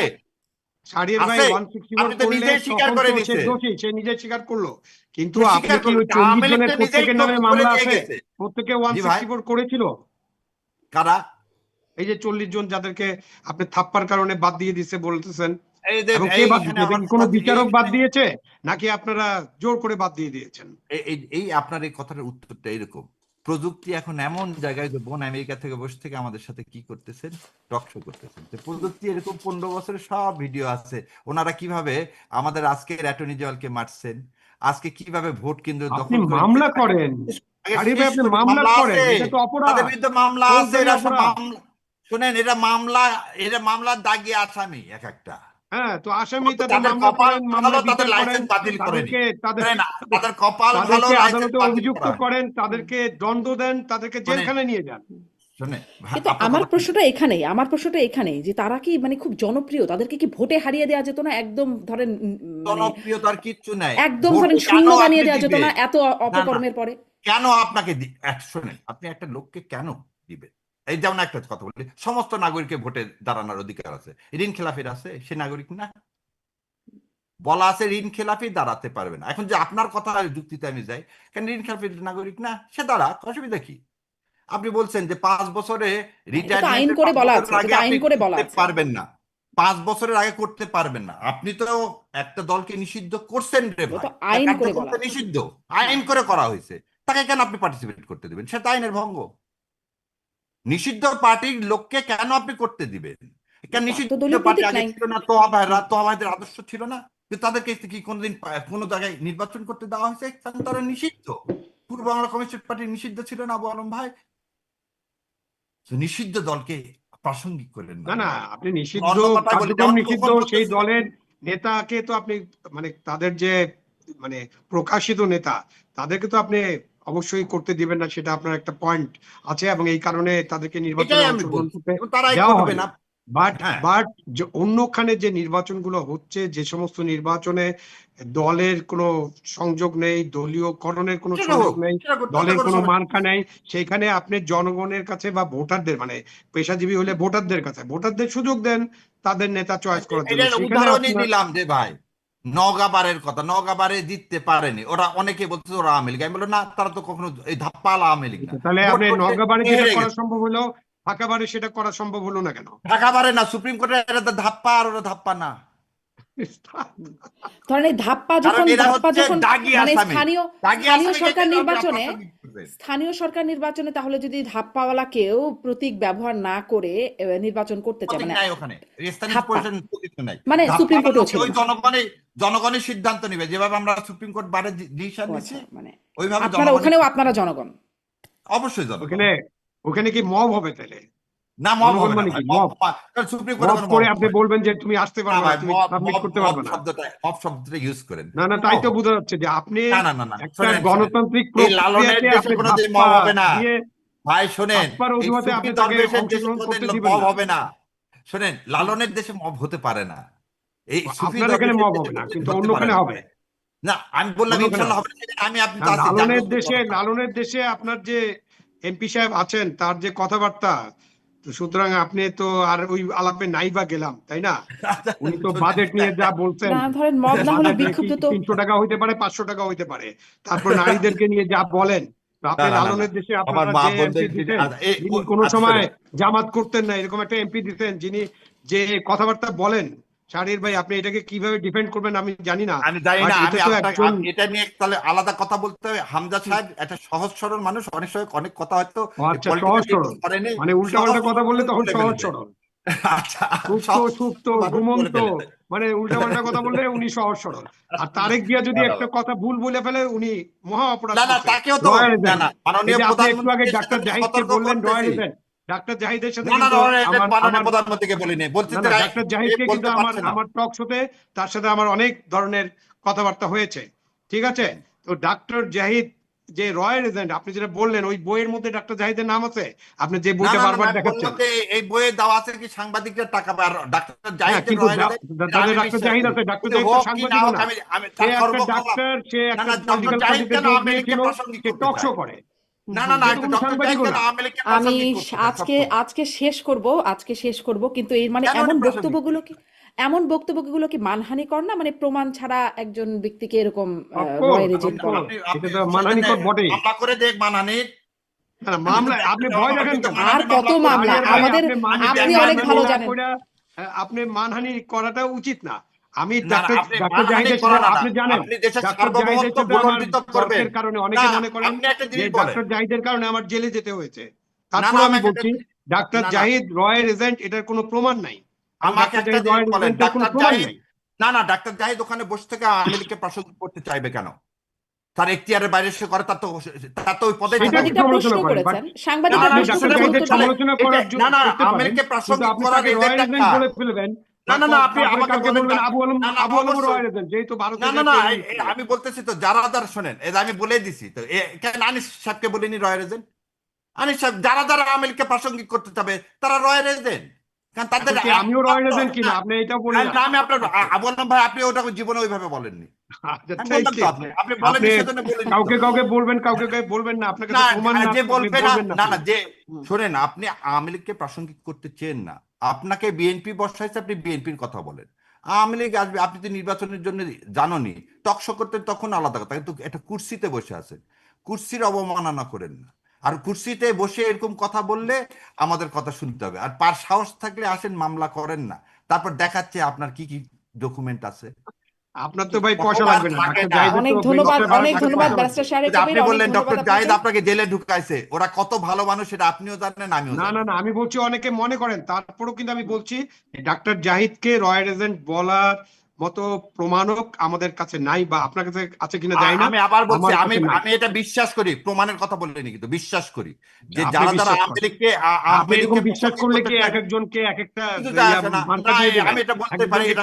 শাহরিয়ার ভাই আছে? 164 আপনি তো করলে নিজেই স্বীকার তখন করে তো সে নিছেন। দোষী, সে নিজে স্বীকার করলো। কিন্তু সে আপনি স্বীকার কি করলো, ওই 40 আওয়ামী লীগ জনের তো নিজেই প্রত্যেকের নামে করে মামলা দিয়ে আছে? গেছে। প্রত্যেকে জি ভাই, 164 করেছিল? কারা? এই যে 40 জন যাদেরকে আপনি থাপ্পার কারণে বাদ দিয়ে দিচ্ছে বলতেছেন, এই যে এবং কে বাদ এইখানে দিচ্ছে? এটা আমার কি কথা কোনো হচ্ছে, বিচারক বাদ এইখানে দিয়েছে, নাকি আপনারা জোর করে বাদ দিয়ে দিয়েছেন? এই আপনার এই কথাটার উত্তরটা এরকম, প্রযুক্তি এখন এমন জায়গায় যে বোন আমেরিকা থেকে বসে থেকে আমাদের সাথে কি করতেছেন, টক শো করতেছেন। তো প্রযুক্তি এরকম 15 বছরের সব ভিডিও আছে, ওনারা কিভাবে আমাদের আজকের অ্যাটর্নি জেনারেলকে মারছেন, আজকে কিভাবে ভোট কেন্দ্র আপনি দখল করে মামলা করেন, আগে শাহরিয়ার ভাই, শেষ আপনি করি, মামলা মামলা করেন, আছে, এটা তো তাদের অপরাধ, বিরুদ্ধে মামলা আছে, ফৌজদারি এরা সব অপরাধ। মামলা, শুনেন, এটা মামলার দাগি আসামি এক একটা। হ্যাঁ, তো আসামি, তাদের তাদের মামলা কপাল করেন, ভালো, মামলা তাদের বিচার করেন, লাইসেন্স বাতিল করেনি। তাদেরকে তাদের শোনেন, তাদের- তাদের কপাল ভালো, তাদেরকে লাইসেন্স আদালতে বাতিল অভিযুক্ত করা হয়। করেন, তাদেরকে দণ্ড দেন, তাদেরকে শোনেন, জেলখানায় নিয়ে যান। শোনেন কিন্তু আপনার আমার কথা ঠিক। প্রশ্নটা এখানেই, আমার প্রশ্নটা এখানেই যে তারা কি মানে খুব জনপ্রিয়, তাদেরকে কি ভোটে হারিয়ে দেওয়া যেত না? একদম ধরেন মানে জনপ্রিয়তার কিচ্ছু নাই। একদম ভোট ধরেন কেন শূন্য আপনি বানিয়ে দেওয়া যেত না দিবেন? এত না না, অপকর্মের পরে? কেন আপনাকে শোনেন, আপনি একটা লোককে কেন দিবেন? এই যেমন একটা কথা বলি, সমস্ত নাগরিকের ভোটে দাঁড়ানোর অধিকার আছে, ঋণ খেলাফির আছে, সে নাগরিক না? বলা আছে ঋণ খেলাফি দাঁড়াতে পারবে না। এখন যে আপনার কথা যুক্তিতে আমি যাই, কেন ঋণ খেলাফির নাগরিক না, সে দাঁড়াক, অসুবিধা কি? আপনি বলছেন যে 5 বছরে হ্যাঁ, এটা তো আইন রিটায়ারমেন্টের করে 5 বলা আছে, বছরের এটা আগে তো আপনি আইন করে বলা করতে আছে। পারবেন না, 5 বছরের আগে করতে পারবেন না। আপনি তো একটা দলকে নিষিদ্ধ করছেন রে এটা ভাই, তো তার আইন করে বলা কার্যক্রমটা আছে। নিষিদ্ধ, আইন করে করা হয়েছে, তাকে কেন আপনি পার্টিসিপেট করতে দিবেন? সেটা আইনের ভঙ্গ। নিষিদ্ধ পার্টির লোককে কেন আপনি করতে দিবেন? কেন তার তো নিষিদ্ধ দলীয় পার্টি প্রতীক আগে নাই। ছিল না? তোহা ভাইদের আদর্শ ছিল না? কিন্তু তাদেরকে কি কোনোদিন কোনো জায়গায় নির্বাচন করতে দেওয়া হয়েছে? কারণ তারা নিষিদ্ধ। পূর্ব বাংলা কমিউনিস্ট পার্টি নিষিদ্ধ ছিল না আবু আলম ভাই? তো নিষিদ্ধ দলকে প্রাসঙ্গিক করেন না না না, ভাই। আপনি নিষিদ্ধ অন্য কথায় বলি, কার্যক্রম যেমন নিষিদ্ধ খোকন সেই বলতেছে, দলের নেতাকে তো আপনি, মানে তাদের যে মানে প্রকাশিত নেতা, তাদেরকে তো আপনি অবশ্যই করতে দিবেন না, সেটা আপনার একটা পয়েন্ট আছে, এবং এই কারণে তাদেরকে এটাই নির্বাচনে আমি অংশগ্রহণ বলছি, করতে এবং তারাই দেওয়া করবে হয়। না। বাট হ্যাঁ, বাট অন্যখানে যে নির্বাচনগুলো হচ্ছে, যে সমস্ত নির্বাচনে দলের কোনো সংযোগ নেই, দলীয়করণের কোনো সেটা সংযোগ হোক, নেই, সেটা করতে দলের কোনো কোনো সমস্যা মার্কা নেই, সেখানে আপনি জনগণের কাছে বা ভোটারদের, মানে পেশাজীবী হলে ভোটারদের কাছে, ভোটারদের সুযোগ দেন তাদের নেতা চয়েস নেই। করার জন্য। এটার সেখানে উদাহরণই আপনার, দিলাম যে ভাই, নওগাঁবারের কথা, নওগাঁবারে জিততে পারেনি ওরা, অনেকে বলছে ওরা আওয়ামী লীগ। আমি বললাম না, তারা তো কখনো এই ধাপ্পাল আওয়ামী লীগ না, তাহলে ভোট আপনি করছে, নওগাঁবারে যেটা হেরে করা গেছে। সম্ভব হলো, ঢাকাবারে সেটা করা সম্ভব হলো না কেন? ঢাকাবারে না, সুপ্রিম কোর্টের এটা তো ধাপ্পা, আর ওরা ধাপ্পা না। ধরেন এই ধাপ্পা কারণ যখন এরা ধাপ্পা হচ্ছে যখন দাগি মানে আসামি। দাগি স্থানীয় আসামিকে সরকার কেন আপনি নির্বাচনে, প্রাসঙ্গিক করবেন? স্থানীয় সরকার নির্বাচনে তাহলে যদি ধাপ্পাওয়ালাকেও প্রতীক ব্যবহার না করে নির্বাচন করতে চায়, প্রতীক মানে নাই ওখানে, স্থানীয় ধাপ্পা, পরিষদের প্রতীক নাই। মানে সুপ্রিম ধাপ্পাটা কোর্টেও হচ্ছে ছিল ওই না। জনগণের সিদ্ধান্ত নিবে, যেভাবে আমরা সুপ্রিম কোর্ট বারে ডিসিশন ও নিচ্ছি, আচ্ছা, মানে ওইভাবে আপনারা জনগণের, ওখানেও আপনারা জনগণ। অবশ্যই জনগণ। ওখানে ওখানে কি মব হবে তাহলে? না, মব জনগণ হবে না মানে ভাই, কি মব? কারণ সুপ্রিম কোর্টে মব কোনো মব করে আপনি হয় বলবেন যে তুমি আসতে না পারবে না, ভাই। তুমি মব সাবমিট মব করতে মব পারবে না। শব্দটা ইউজ করেন। না না, তাই তো বোঝা যাচ্ছে যে আপনি না না না না, একটা শোনেন শোনেন, গণতান্ত্রিক এই লালনের প্রক্রিয়াকে দেশে আপনি কোনোদিন ধাপ্পা মব হবে না দিয়ে, ভাই। শোনেন, ধাপ্পার এই অজুহাতে সুফি আপনি তাকে দরবেশের দেশে অংশগ্রহণ করতে কোনোদিন দিবেন মব না। হবে না। শোনেন, লালনের দেশে মব হতে পারে না, এই সুফি আপনার এখানে দরবেশের মব দেশে হবে না, কোনোদিন কিন্তু হতে পারে অন্যখানে না হবে, ভাই। না, আমি বললাম অন্যখানে ইনশাল্লাহ হবে। হবে না, আমি আপনি না, তো আছি লালনের জাগ্রত দেশে, জনতা। লালনের দেশে আপনার যে এমপি সাহেব আছেন, তার যে কথাবার্তা, তো সুতরাং আপনি তো আর ওই আলাপে নাই বা গেলাম, তাই না? উনি তো শোনেন, বাজেট নিয়ে যা বলছেন, না ধরেন মব না হলে বাজেট নিয়ে কি বিক্ষুব্ধ তো 300 টাকা হইতে পারে, 500 টাকা হইতে পারে, তারপর নারীদেরকে নিয়ে যা বলেন, তো না আপনি না না না, লালনের দেশে আমার আপনারা মা যে এমপি বোনদের দিতেন, যিনি আচ্ছা কোনো সময় শোনেন, জামাত করতেন না, এরকম একটা এমপি দিতেন, যিনি যে কথাবার্তা বলেন, শাহরিয়ার ভাই, আপনি এটাকে কিভাবে ডিফেন্ড করবেন আমি জানি না, আমি জানি বাট না, এটা আমি তো আপনাকে একজন, এটা নিয়ে তাহলে আলাদা কথা বলতে হবে। হামজা সাহেব একটা সহজ সরল মানুষ, অনেক সময় অনেক কথা হয়তো ও আচ্ছা, সহজ পলিটিক্যাল সরল, করেনি, মানে উল্টা সহজ পাল্টা কথা বললে সরল তখন বলে সহজ ফেলেছে। সরল, আচ্ছা, সুপ্ত সহজ সুপ্ত সরল মানুষ বলে ঘুমন্ত, ফেলেছে। মানে উল্টা পাল্টা কথা বললে উনি সহজ সরল। আর তারেক জিয়া যদি না না একটা কথা ভুল বলে ফেলে, উনি মহা অপরাধ না না, করছে, তাকেও তো, রয়্যাল না এজেন্ট। না, এই মাননীয় যে আপনি একটু আগে প্রধানমন্ত্রীর সাথে ডাক্তার আমি জাহিদকে সতর্ক বললেন রয়্যাল করতেছি। এজেন্ট, ডাক্তার জাহিদের সাথে না না, কিন্তু আমার মাননীয় আমার প্রধানমন্ত্রীকে বলিনি, বলছি না যে না, ডাক্তার এ জাহিদকে কিন্তু বলতে আমার পারছে না। আমার টক শোতে তার সাথে আমার অনেক ধরনের কথাবার্তা হয়েছে, ঠিক আছে? তো ডাক্তার জাহিদ যে রয়্যাল এজেন্ট, আপনি যেটা বললেন ওই বইয়ের মধ্যে ডাক্তার জাহিদের নাম আছে, আপনি যে না বইটা না না বারবার না, ওর দেখাচ্ছেন। মধ্যে এই বইয়ে দেওয়া আছে কি সাংবাদিকরা টাকা পায়, আর ডাক্তার হ্যাঁ, জাহিদের কিন্তু রয়্যাল এজেন্ট, এটা আমি তাদের ডাক্তার বিশ্বাস জাহিদ করি। আছে, ডাক্তার উনি জাহিদ তো হোক কি না সাংবাদিক হোক, না, আমি সে তার একটা সর্বক্ষণ ডাক্তার, সে না একটা না, ডক্টর পলিটিক্যাল জাহিদ পার্টিতে কেন যোগ আওয়ামী লীগকে দিয়েছিল, প্রাসঙ্গিক সে করতে টক শো চায়? করে। না না না, সে তো এটা কোনো ডক্টর জাহিদ সাংবাদিকও কেন না। আওয়ামী লীগকে আমি প্রাসঙ্গিক করতে চায় আজকে সবসময়? আজকে শেষ করব, কিন্তু এর মানে কেন এমন উনি প্রাসঙ্গিক বক্তব্যগুলো করবে? কি মানহানিকর না? মানে প্রমাণ ছাড়া একজন ব্যক্তিকে এরকম অফকোর্স, রয়ের এজেন্ট বলা। অফকোর্স, আপনি এটা তো সেখানে মানহানিকর বটেই। মামলা করে দেখ মানহানির। না না, মামলা আপনি ভয় দেখেন কেন? আর কত করবেন মামলা না। আরিয়ার ভাই, আমাদের, আপনি অনেক ভালো মানহানি না জানেন। কইরা, আপনি মানহানি করাটা উচিত না। আমি না না, আপনি ডাক্তার মানহানি জাহিদের করা সাথে, না, আপনি জানেন আপনি দেশের ডাক্তার জাহিদের সার্বভৌমত্ব সাথে আমার ভুলণ্ডিত করবেন। তর্কের কারণে না, অনেকে মনে করেন আপনি একটা যে জিনিস বলেন। ডাক্তার জাহিদের কারণে আমার জেলে যেতে হয়েছে। না না, তারপরে আমি আমাকে বলছি ডাক্তার না না, জাহিদ রয়্যাল এজেন্ট এটার কোনো প্রমাণ নাই, এবং আমাকে ডাক্তার একটা জাহিদ জিনিস রয়্যাল বলেন, এজেন্টের কোনো ডাক্তার প্রমাণ জাহিদ, নাই। না না, ডাক্তার জাহিদ ওখানে বসে থেকে আওয়ামী লীগকে প্রাসঙ্গিক করতে চাইবে কেন? তার এখতিয়ারের বাইরে সে করে, তার তো ওই পদে যেতে সেটা হবে। আপনি সাংবাদিকরা সমালোচনা প্রশ্ন করেন, বাট করেছেন, না সাংবাদিকরা না না, আপনি প্রশ্ন ডাক্তার করে জাহিদের উত্তর তাহলে দেন। সমালোচনা এটা, করার না না, করতে আওয়ামী পারেন, লীগকে কিন্তু প্রাসঙ্গিক আপনি করার তাকে এদের রয়্যাল এজেন্ট একটা, বলে ফেলবেন, না না না, আপনি তারপরে আমাকে কালকে বলেন বলবেন আবু আলম, না না, আবু আলম অবশ্যই রয়্যাল এজেন্ট, যেহেতু ভারতে না না যায় না, ট্রেনিং ছিল। আমি বলতেছি তো, যারা শোনেন, এটা আমি বলে দিছি তো, কেন আনিস সাহেবকে বলিনি রয়্যাল এজেন্ট? আনিস সাহেব, যারা আওয়ামী লীগকে প্রাসঙ্গিক করতে চাবে তারা রয়্যাল এজেন্ট, কারণ তাদের এখন কি আমিও রয়্যাল এজেন্ট কিনা আপনি এটা বলেন? না, আমি আপনার আবু আলম ভাই, আপনি ওটা জীবনে ওইভাবে বলেননি। আচ্ছা, আমি থ্যাংক বললাম তো, ইউ। আপনি বলেননি, আপনি সেজন্য বলিনি তো। কাউকে কাউকে বলবেন, কাউকে কাউকে বলবেন না, আপনাকে না, তো প্রমাণ না, যে আপনি বলবে না, বলবেন না না কেন? না, যে শোনেন, আপনি আওয়ামী লীগকে প্রাসঙ্গিক করতে চেন না, আপনাকে বিএনপি বসাইছে, আপনি বিএনপির কথা বলেন। আওয়ামী লীগ আসবে, আপনি তো নির্বাচনের জন্য জানোনি, টকশো করতেন তখন আলাদা কথা, কিন্তু একটা কুর্সিতে বসে আছেন, কুর্সির অবমাননা করেন না। আর কুর্সিতে বসে এরকম কথা বললে আমাদের কথা শুনতে হবে, আর পার সাহস থাকলে আসেন, মামলা করেন না, তারপর দেখাচ্ছে আপনার কি কি ডকুমেন্ট আছে। আপনার তো ভাই পয়সা কতবার লাগবে না, থাকে ডাক্তার না। জাহিদের অনেক তো ধন্যবাদ, বেনিফিট অনেক বাড়াতে ধন্যবাদ পয়সা লাগবে। ব্যারিস্টার শাহরিয়ার যদি আপনি কবির, অনেক বললেন ধন্যবাদ ডক্টর জাহিদ আপনাকে। আপনাকে জেলে ঢুকাইছে, ওরা কত ভালো মানুষ সেটা আপনিও জানেন, আমিও না না জানি। না, আমি বলছি অনেকে মনে করেন, তারপরেও কিন্তু আমি বলছি ডাক্তার জাহিদকে রয়্যাল এজেন্ট বলার মতো প্রমাণক আমাদের কাছে নাই, বা আপনার কাছে আছে কিনা জানি না, আমি আবার বলছি, আমার আমি কাছে নাই। আমি এটা বিশ্বাস করি, প্রমাণের কথা বলিনি, কিন্তু বিশ্বাস করি যে আপনি যারা বিশ্বাস আওয়ামী করেন, লীগকে আপনি এরকম বিশ্বাস প্রাসঙ্গিক করলে করতে কি চায়, এক একজনকে এক একটা কিছু যায় আসে না। মার্কা না, দিয়ে দিবেন, আমি এটা এক বলতে পারি, একজনকে এটা